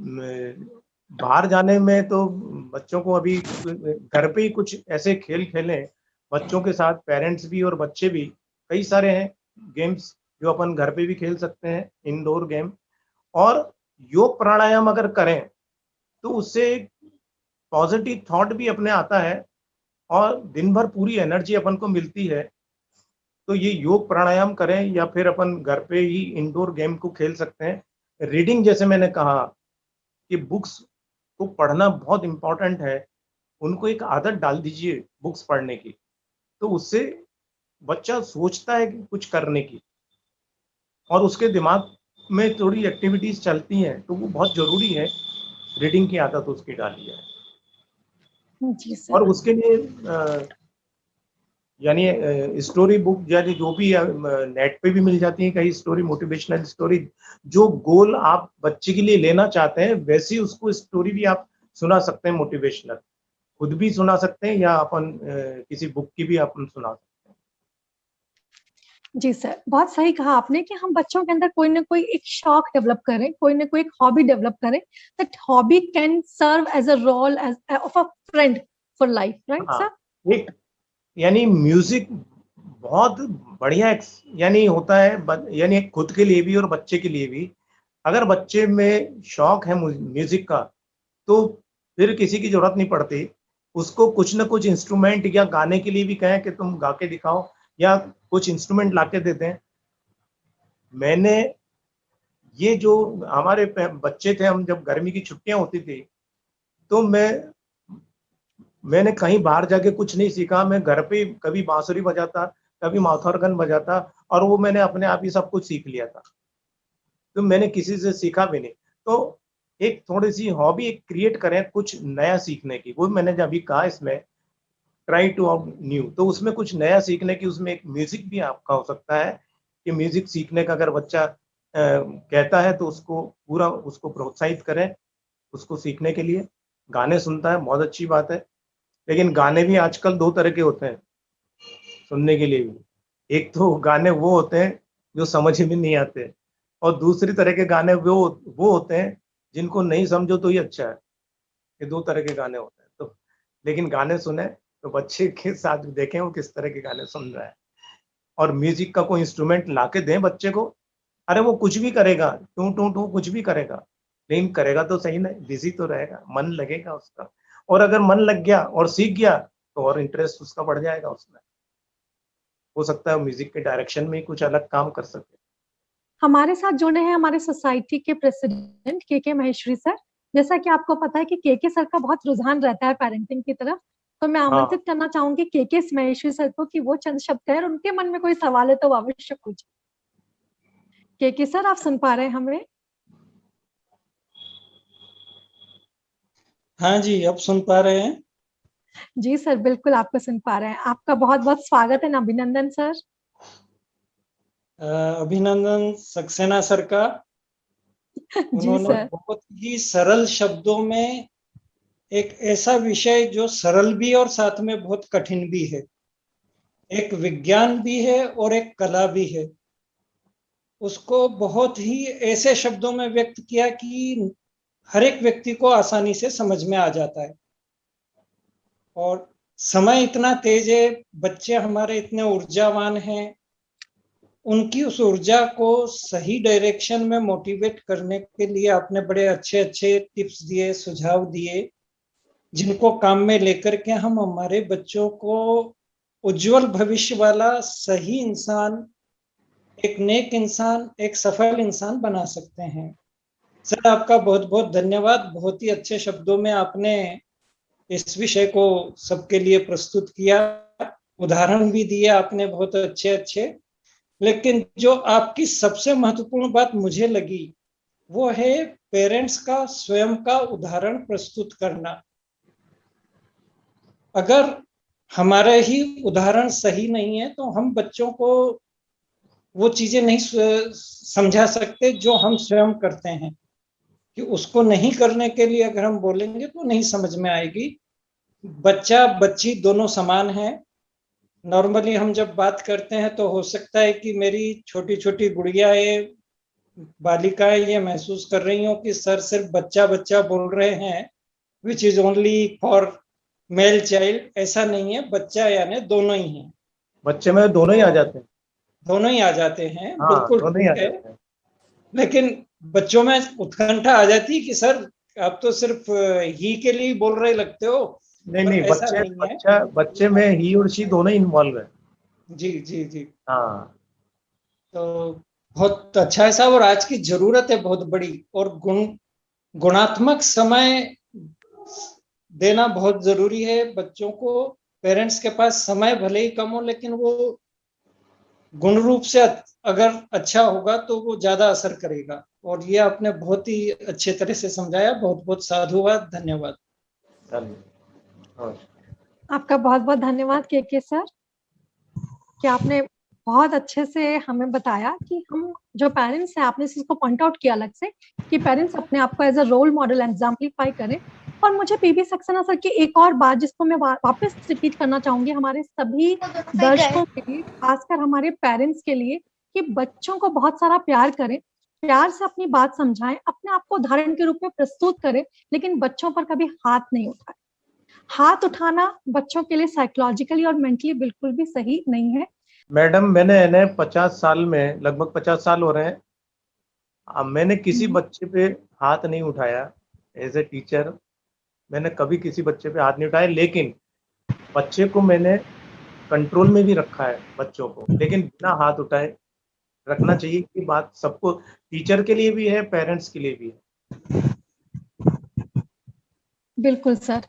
बाहर जाने में तो बच्चों को अभी घर पे ही कुछ ऐसे खेल खेलें बच्चों के साथ, पेरेंट्स भी और बच्चे भी। कई सारे हैं गेम्स जो अपन घर पे भी खेल सकते हैं, इंडोर गेम। और योग प्राणायाम अगर करें तो उससे एक पॉजिटिव थॉट भी अपने आता है और दिन भर पूरी एनर्जी अपन को मिलती है। तो ये योग प्राणायाम करें या फिर अपन घर पे ही इंडोर गेम को खेल सकते हैं। रीडिंग, जैसे मैंने कहा कि बुक्स को पढ़ना बहुत इम्पोर्टेंट है, उनको एक आदत डाल दीजिए बुक्स पढ़ने की, तो उससे बच्चा सोचता है कि कुछ करने की, और उसके दिमाग में थोड़ी एक्टिविटीज चलती हैं, तो वो बहुत जरूरी है। रीडिंग की आदत उसकी डाली है। जी और सर। उसके लिए यानी स्टोरी बुक यानी जो भी नेट पे भी मिल जाती है कई स्टोरी, मोटिवेशनल स्टोरी, जो गोल आप बच्चे के लिए लेना चाहते हैं वैसी उसको स्टोरी भी आप सुना सकते हैं मोटिवेशनल, खुद भी सुना सकते हैं या अपन किसी बुक की भी अपन सुना सकते हैं। जी सर, बहुत सही कहा आपने कि हम बच्चों के अंदर कोई ना कोई एक शौक डेवलप करें, कोई ना कोई एक हॉबी डेवलप करें, that hobby can serve as a role as of a friend for life, right हाँ, सर? एक यानी म्यूजिक बहुत बढ़िया यानी होता है, यानी खुद के लिए भी और बच्चे के लिए भी। अगर बच्चे में शौक है म्यूजिक का, तो फिर किसी की जरूरत नहीं पड़ती, उसको कुछ ना कुछ इंस्ट्रूमेंट या गाने के लिए भी कहें कि तुम गा के दिखाओ, या कुछ इंस्ट्रूमेंट ला के देते हैं। मैंने ये जो हमारे बच्चे थे, हम जब गर्मी की छुट्टियां होती थी, तो मैंने कहीं बाहर जाके कुछ नहीं सीखा, मैं घर पे कभी बांसुरी बजाता, कभी माउथ ऑर्गन बजाता, और वो मैंने अपने आप ही सब कुछ सीख लिया था, तो मैंने किसी से सीखा भी नहीं। तो एक थोड़ी सी हॉबी एक क्रिएट करें कुछ नया सीखने की, वो मैंने जब अभी कहा इसमें ट्राई टू न्यू, तो उसमें कुछ नया सीखने की, उसमें एक म्यूजिक भी आपका हो सकता है कि म्यूजिक सीखने का अगर बच्चा कहता है तो उसको पूरा उसको प्रोत्साहित करें उसको सीखने के लिए। गाने सुनता है बहुत अच्छी बात है, लेकिन गाने भी आजकल दो तरह के होते हैं सुनने के लिए भी। एक तो गाने वो होते हैं जो समझ में नहीं आते, और दूसरी तरह के गाने वो होते हैं जिनको नहीं समझो तो ही अच्छा है। ये दो तरह के गाने होते हैं। तो लेकिन गाने सुने तो बच्चे के साथ देखें वो किस तरह के गाने सुन रहा है, और म्यूजिक का कोई इंस्ट्रूमेंट ला के दें बच्चे को। अरे वो कुछ भी करेगा, टू टू टू कुछ भी करेगा, लेकिन करेगा तो सही ना, बिजी तो रहेगा, मन लगेगा उसका। और अगर मन लग गया और सीख गया तो और इंटरेस्ट उसका बढ़ जाएगा उसमें, हो सकता है म्यूजिक के डायरेक्शन में ही कुछ अलग काम कर सके। हमारे साथ जुड़े हैं हमारे सोसाइटी के प्रेसिडेंट के महेश्वरी सर। जैसा कि आपको पता है कि के सर का बहुत रुझान रहता है पेरेंटिंग की तरफ, तो मैं हाँ, आमंत्रित करना चाहूंगी के महेश्वरी सर को कि वो चंद शब्द कहें, और उनके मन में कोई सवाल है तो वो अवश्य पूछे। के सर, आप सुन पा रहे हैं हमें? हाँ जी, अब सुन पा रहे हैं। जी सर, बिल्कुल आपको सुन पा रहे हैं। आपका बहुत बहुत स्वागत है, अभिनंदन सर। अभिनंदन सक्सेना सर का। जी उन्होंने सर। बहुत ही सरल शब्दों में एक ऐसा विषय जो सरल भी और साथ में बहुत कठिन भी है, एक विज्ञान भी है और एक कला भी है, उसको बहुत ही ऐसे शब्दों में व्यक्त किया कि हर एक व्यक्ति को आसानी से समझ में आ जाता है। और समय इतना तेज है, बच्चे हमारे इतने ऊर्जावान हैं, उनकी उस ऊर्जा को सही डायरेक्शन में मोटिवेट करने के लिए आपने बड़े अच्छे अच्छे टिप्स दिए, सुझाव दिए, जिनको काम में लेकर के हम हमारे बच्चों को उज्जवल भविष्य वाला सही इंसान, एक नेक इंसान, एक सफल इंसान बना सकते हैं। सर, आपका बहुत बहुत धन्यवाद। बहुत ही अच्छे शब्दों में आपने इस विषय को सबके लिए प्रस्तुत किया, उदाहरण भी दिए आपने बहुत अच्छे अच्छे। लेकिन जो आपकी सबसे महत्वपूर्ण बात मुझे लगी वो है पेरेंट्स का स्वयं का उदाहरण प्रस्तुत करना। अगर हमारा ही उदाहरण सही नहीं है तो हम बच्चों को वो चीजें नहीं समझा सकते जो हम स्वयं करते हैं, कि उसको नहीं करने के लिए अगर हम बोलेंगे तो नहीं समझ में आएगी। बच्चा बच्ची दोनों समान है। नॉर्मली हम जब बात करते हैं तो हो सकता है कि मेरी छोटी छोटी गुड़िया बालिकाएं ये महसूस कर रही हो कि सर सिर्फ बच्चा बच्चा बोल रहे हैं, which is only for male child. ऐसा नहीं है, बच्चा यानी दोनों ही हैं। बच्चे में दोनों ही आ तो जाते हैं। दोनों ही आ जाते हैं, हाँ, बिल्कुल दोनों ही आ ठीक है। जाते हैं। लेकिन बच्चों में उत्कंठा आ जाती है कि सर आप तो सिर्फ ही के लिए बोल रहे लगते हो, नहीं पर नहीं, ऐसा बच्चे नहीं है। बच्चे में ही और शी दोनों इन्वॉल्व है। जी जी जी। हाँ। तो बहुत अच्छा है साहब, और आज की जरूरत है बहुत बड़ी, और गुणात्मक समय देना बहुत जरूरी है बच्चों को। पेरेंट्स के पास समय भले ही कम हो, लेकिन वो गुण रूप से अगर अच्छा होगा तो वो ज्यादा असर करेगा। और ये आपने बहुत ही अच्छे तरह से समझाया। बहुत बहुत साधुवाद, धन्यवाद। आपका बहुत बहुत धन्यवाद के सर, कि आपने बहुत अच्छे से हमें बताया कि हम जो पेरेंट्स हैं, आपने इसको पॉइंट आउट किया अलग से कि पेरेंट्स अपने आप को as a role model exemplify करें। और मुझे पीबी सक्सेना सर की एक और बात जिसको मैं वापस रिपीट करना चाहूंगी हमारे सभी दर्शकों के लिए, खासकर हमारे पेरेंट्स के लिए, कि बच्चों को बहुत सारा प्यार करें, प्यार से अपनी बात समझाएं, अपने आप को उदाहरण के रूप में प्रस्तुत करें, लेकिन बच्चों पर कभी हाथ नहीं उठाएं। हाथ उठाना बच्चों के लिए साइकोलॉजिकली और मेंटली बिल्कुल भी सही नहीं है। मैडम, मैंने इन्हें 50 साल में, लगभग 50 साल हो रहे हैं, अब मैंने किसी बच्चे पे हाथ नहीं उठाया। एज ए टीचर मैंने कभी किसी बच्चे पे हाथ नहीं उठाया, लेकिन बच्चे को मैंने कंट्रोल में भी रखा है, बच्चों को, लेकिन बिना हाथ उठाए रखना चाहिए। कि बात सबको, टीचर के लिए भी है, पेरेंट्स के लिए भी है। बिल्कुल सर,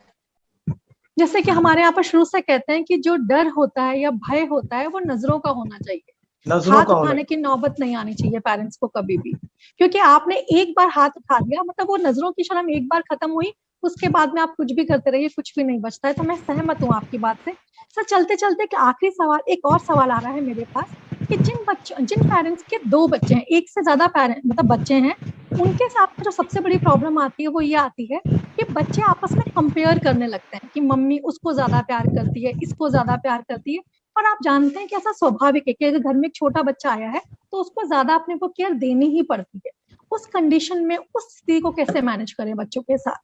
जैसे कि हमारे यहाँ पर शुरू से कहते हैं कि जो डर होता है या भय होता है वो नजरों का होना चाहिए, नजरों हाथ का होना उठाने की नौबत नहीं आनी चाहिए पेरेंट्स को कभी भी। क्योंकि आपने एक बार हाथ उठा दिया, मतलब वो नजरों की शर्म एक बार खत्म हुई, उसके बाद में आप कुछ भी करते रहिए, कुछ भी नहीं बचता है। तो मैं सहमत हूँ आपकी बात से। सर चलते चलते एक आखिरी सवाल, एक और सवाल आ रहा है मेरे पास, कि जिन पेरेंट्स के 2 बच्चे हैं, एक से ज्यादा पेरेंट मतलब बच्चे हैं, उनके साथ जो सबसे बड़ी प्रॉब्लम आती है वो ये आती है कि बच्चे आपस में कंपेयर करने लगते हैं कि मम्मी उसको ज्यादा प्यार करती है, इसको ज्यादा प्यार करती है। और आप जानते हैं कि ऐसा स्वाभाविक है कि अगर घर में एक छोटा बच्चा आया है तो उसको ज्यादा अपने को केयर देनी ही पड़ती है। उस कंडीशन में उस स्थिति को कैसे मैनेज करें बच्चों के साथ?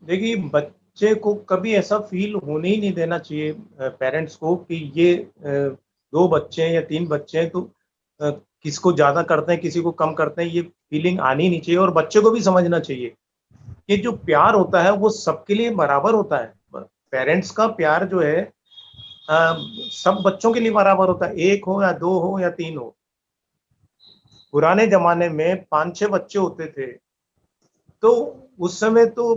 देखिए, बच्चे को कभी ऐसा फील होने ही नहीं देना चाहिए पेरेंट्स को कि ये 2 बच्चे हैं या 3 बच्चे हैं तो किसको ज्यादा करते हैं, किसी को कम करते हैं, ये फीलिंग आनी नहीं चाहिए। और बच्चे को भी समझना चाहिए कि जो प्यार होता है वो सबके लिए बराबर होता है। पेरेंट्स का प्यार जो है सब बच्चों के लिए बराबर होता है, 1 हो या 2 हो या 3 हो। पुराने जमाने में 5-6 बच्चे होते थे, तो उस समय तो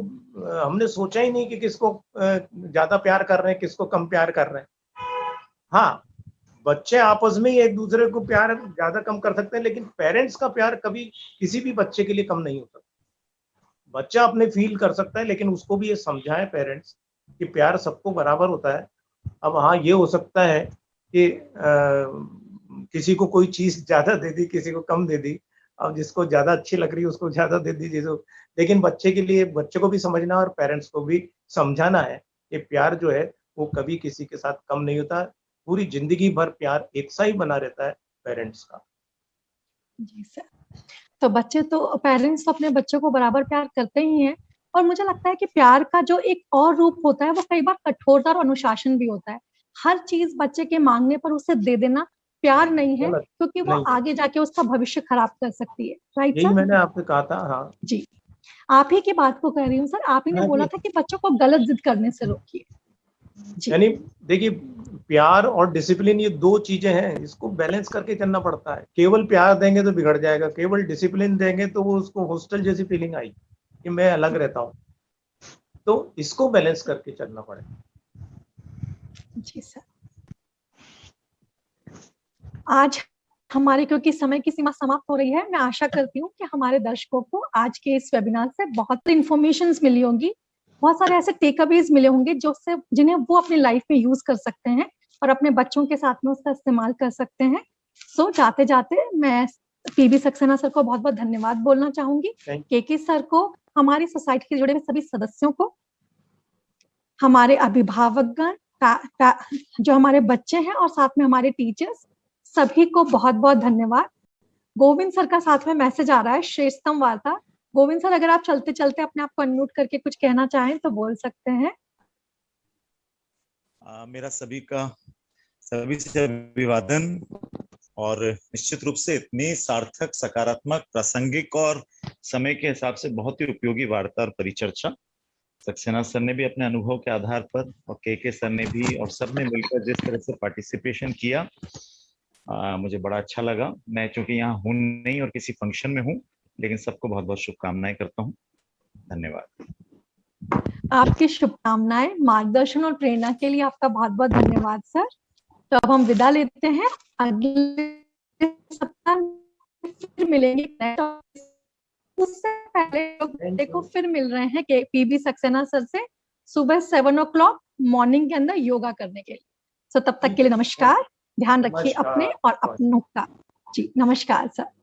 हमने सोचा ही नहीं कि किसको ज्यादा प्यार कर रहे हैं, किसको कम प्यार कर रहे हैं। हाँ, बच्चे आपस में ही एक दूसरे को प्यार ज्यादा कम कर सकते हैं, लेकिन पेरेंट्स का प्यार कभी किसी भी बच्चे के लिए कम नहीं होता। बच्चा अपने फील कर सकता है, लेकिन उसको भी ये समझाएं पेरेंट्स कि प्यार सबको बराबर होता है। अब हाँ, ये हो सकता है कि किसी को कोई चीज ज्यादा दे दी, किसी को कम दे दी। अब जिसको ज्यादा अच्छी लग रही है उसको ज्यादा दे दीजिए। तो लेकिन बच्चे के लिए, बच्चे को भी समझना और पेरेंट्स को भी समझाना है कि प्यार जो है वो कभी किसी के साथ कम नहीं होता। पूरी जिंदगी भर प्यार एक सा ही बना रहता है पेरेंट्स का। जी सर, तो बच्चे तो, पेरेंट्स तो अपने बच्चों को बराबर प्यार करते ही हैं। और मुझे लगता है कि प्यार का जो एक और रूप होता है वो कई बार कठोरता और अनुशासन भी होता है। हर चीज बच्चे के मांगने पर उसे दे देना प्यार नहीं है, गलत क्योंकि वो नहीं, आगे जाके उसका भविष्य खराब कर सकती है। राइट यही सर? मैंने आपसे कहा था। हाँ जी, आप ही की बात को कह रही हूँ सर। आप ही ने हाँ बोला जी, था कि बच्चों को गलत जिद करने से रोकिए। जी यानी देखिए, प्यार और डिसिप्लिन ये 2 चीजें हैं, इसको बैलेंस करके चलना पड़ता है। केवल प्यार देंगे तो बिगड़ जाएगा, केवल डिसिप्लिन देंगे तो वो उसको हॉस्टल जैसी फीलिंग आएगी कि मैं अलग रहता हूँ। तो इसको बैलेंस करके चलना पड़ेगा। जी सर, आज हमारे क्योंकि समय की सीमा समाप्त हो रही है, मैं आशा करती हूँ कि हमारे दर्शकों को आज के इस वेबिनार से बहुत इंफॉर्मेशन मिली होंगी, बहुत सारे ऐसे टेकअवेज मिले होंगे जो से जिन्हें वो अपनी लाइफ में यूज कर सकते हैं और अपने बच्चों के साथ में उसका इस्तेमाल कर सकते हैं। सो जाते जाते मैं पीबी सक्सेना सर को बहुत बहुत धन्यवाद बोलना चाहूंगी, के सर को, हमारी सोसाइटी के जुड़े हुए सभी सदस्यों को, हमारे अभिभावकगण, जो हमारे बच्चे हैं, और साथ में हमारे टीचर्स, सभी को बहुत बहुत धन्यवाद। गोविंद सर का साथ में मैसेज आ रहा है, श्रेष्ठतम वार्ता। गोविंद सर, अगर आप चलते चलते अपने आप को अनम्यूट करके कुछ कहना चाहें तो बोल सकते हैं। मेरा सभी से अभिवादन, और निश्चित रूप से इतनी सार्थक, सकारात्मक, प्रासंगिक और समय के हिसाब से बहुत ही उपयोगी वार्ता और परिचर्चा सक्सेना सर ने भी अपने अनुभव के आधार पर, और के सर ने भी, और सबने मिलकर जिस तरह से पार्टिसिपेशन किया, मुझे बड़ा अच्छा लगा। मैं चूंकि यहाँ हूँ नहीं और किसी फंक्शन में हूँ, लेकिन सबको बहुत बहुत शुभकामनाएं करता हूँ। धन्यवाद। आपकी शुभकामनाएं, मार्गदर्शन और प्रेरणा के लिए आपका बहुत बहुत धन्यवाद सर। तो अब हम विदा लेते हैं, अगले सप्ताह फिर मिलेंगे। उससे पहले देखो फिर मिल रहे हैं कि पीबी सक्सेना सर से सुबह 7 o'clock मॉर्निंग के अंदर योगा करने के लिए। सो तब तक के लिए नमस्कार, ध्यान रखिए अपने और अपनों का। जी नमस्कार सर।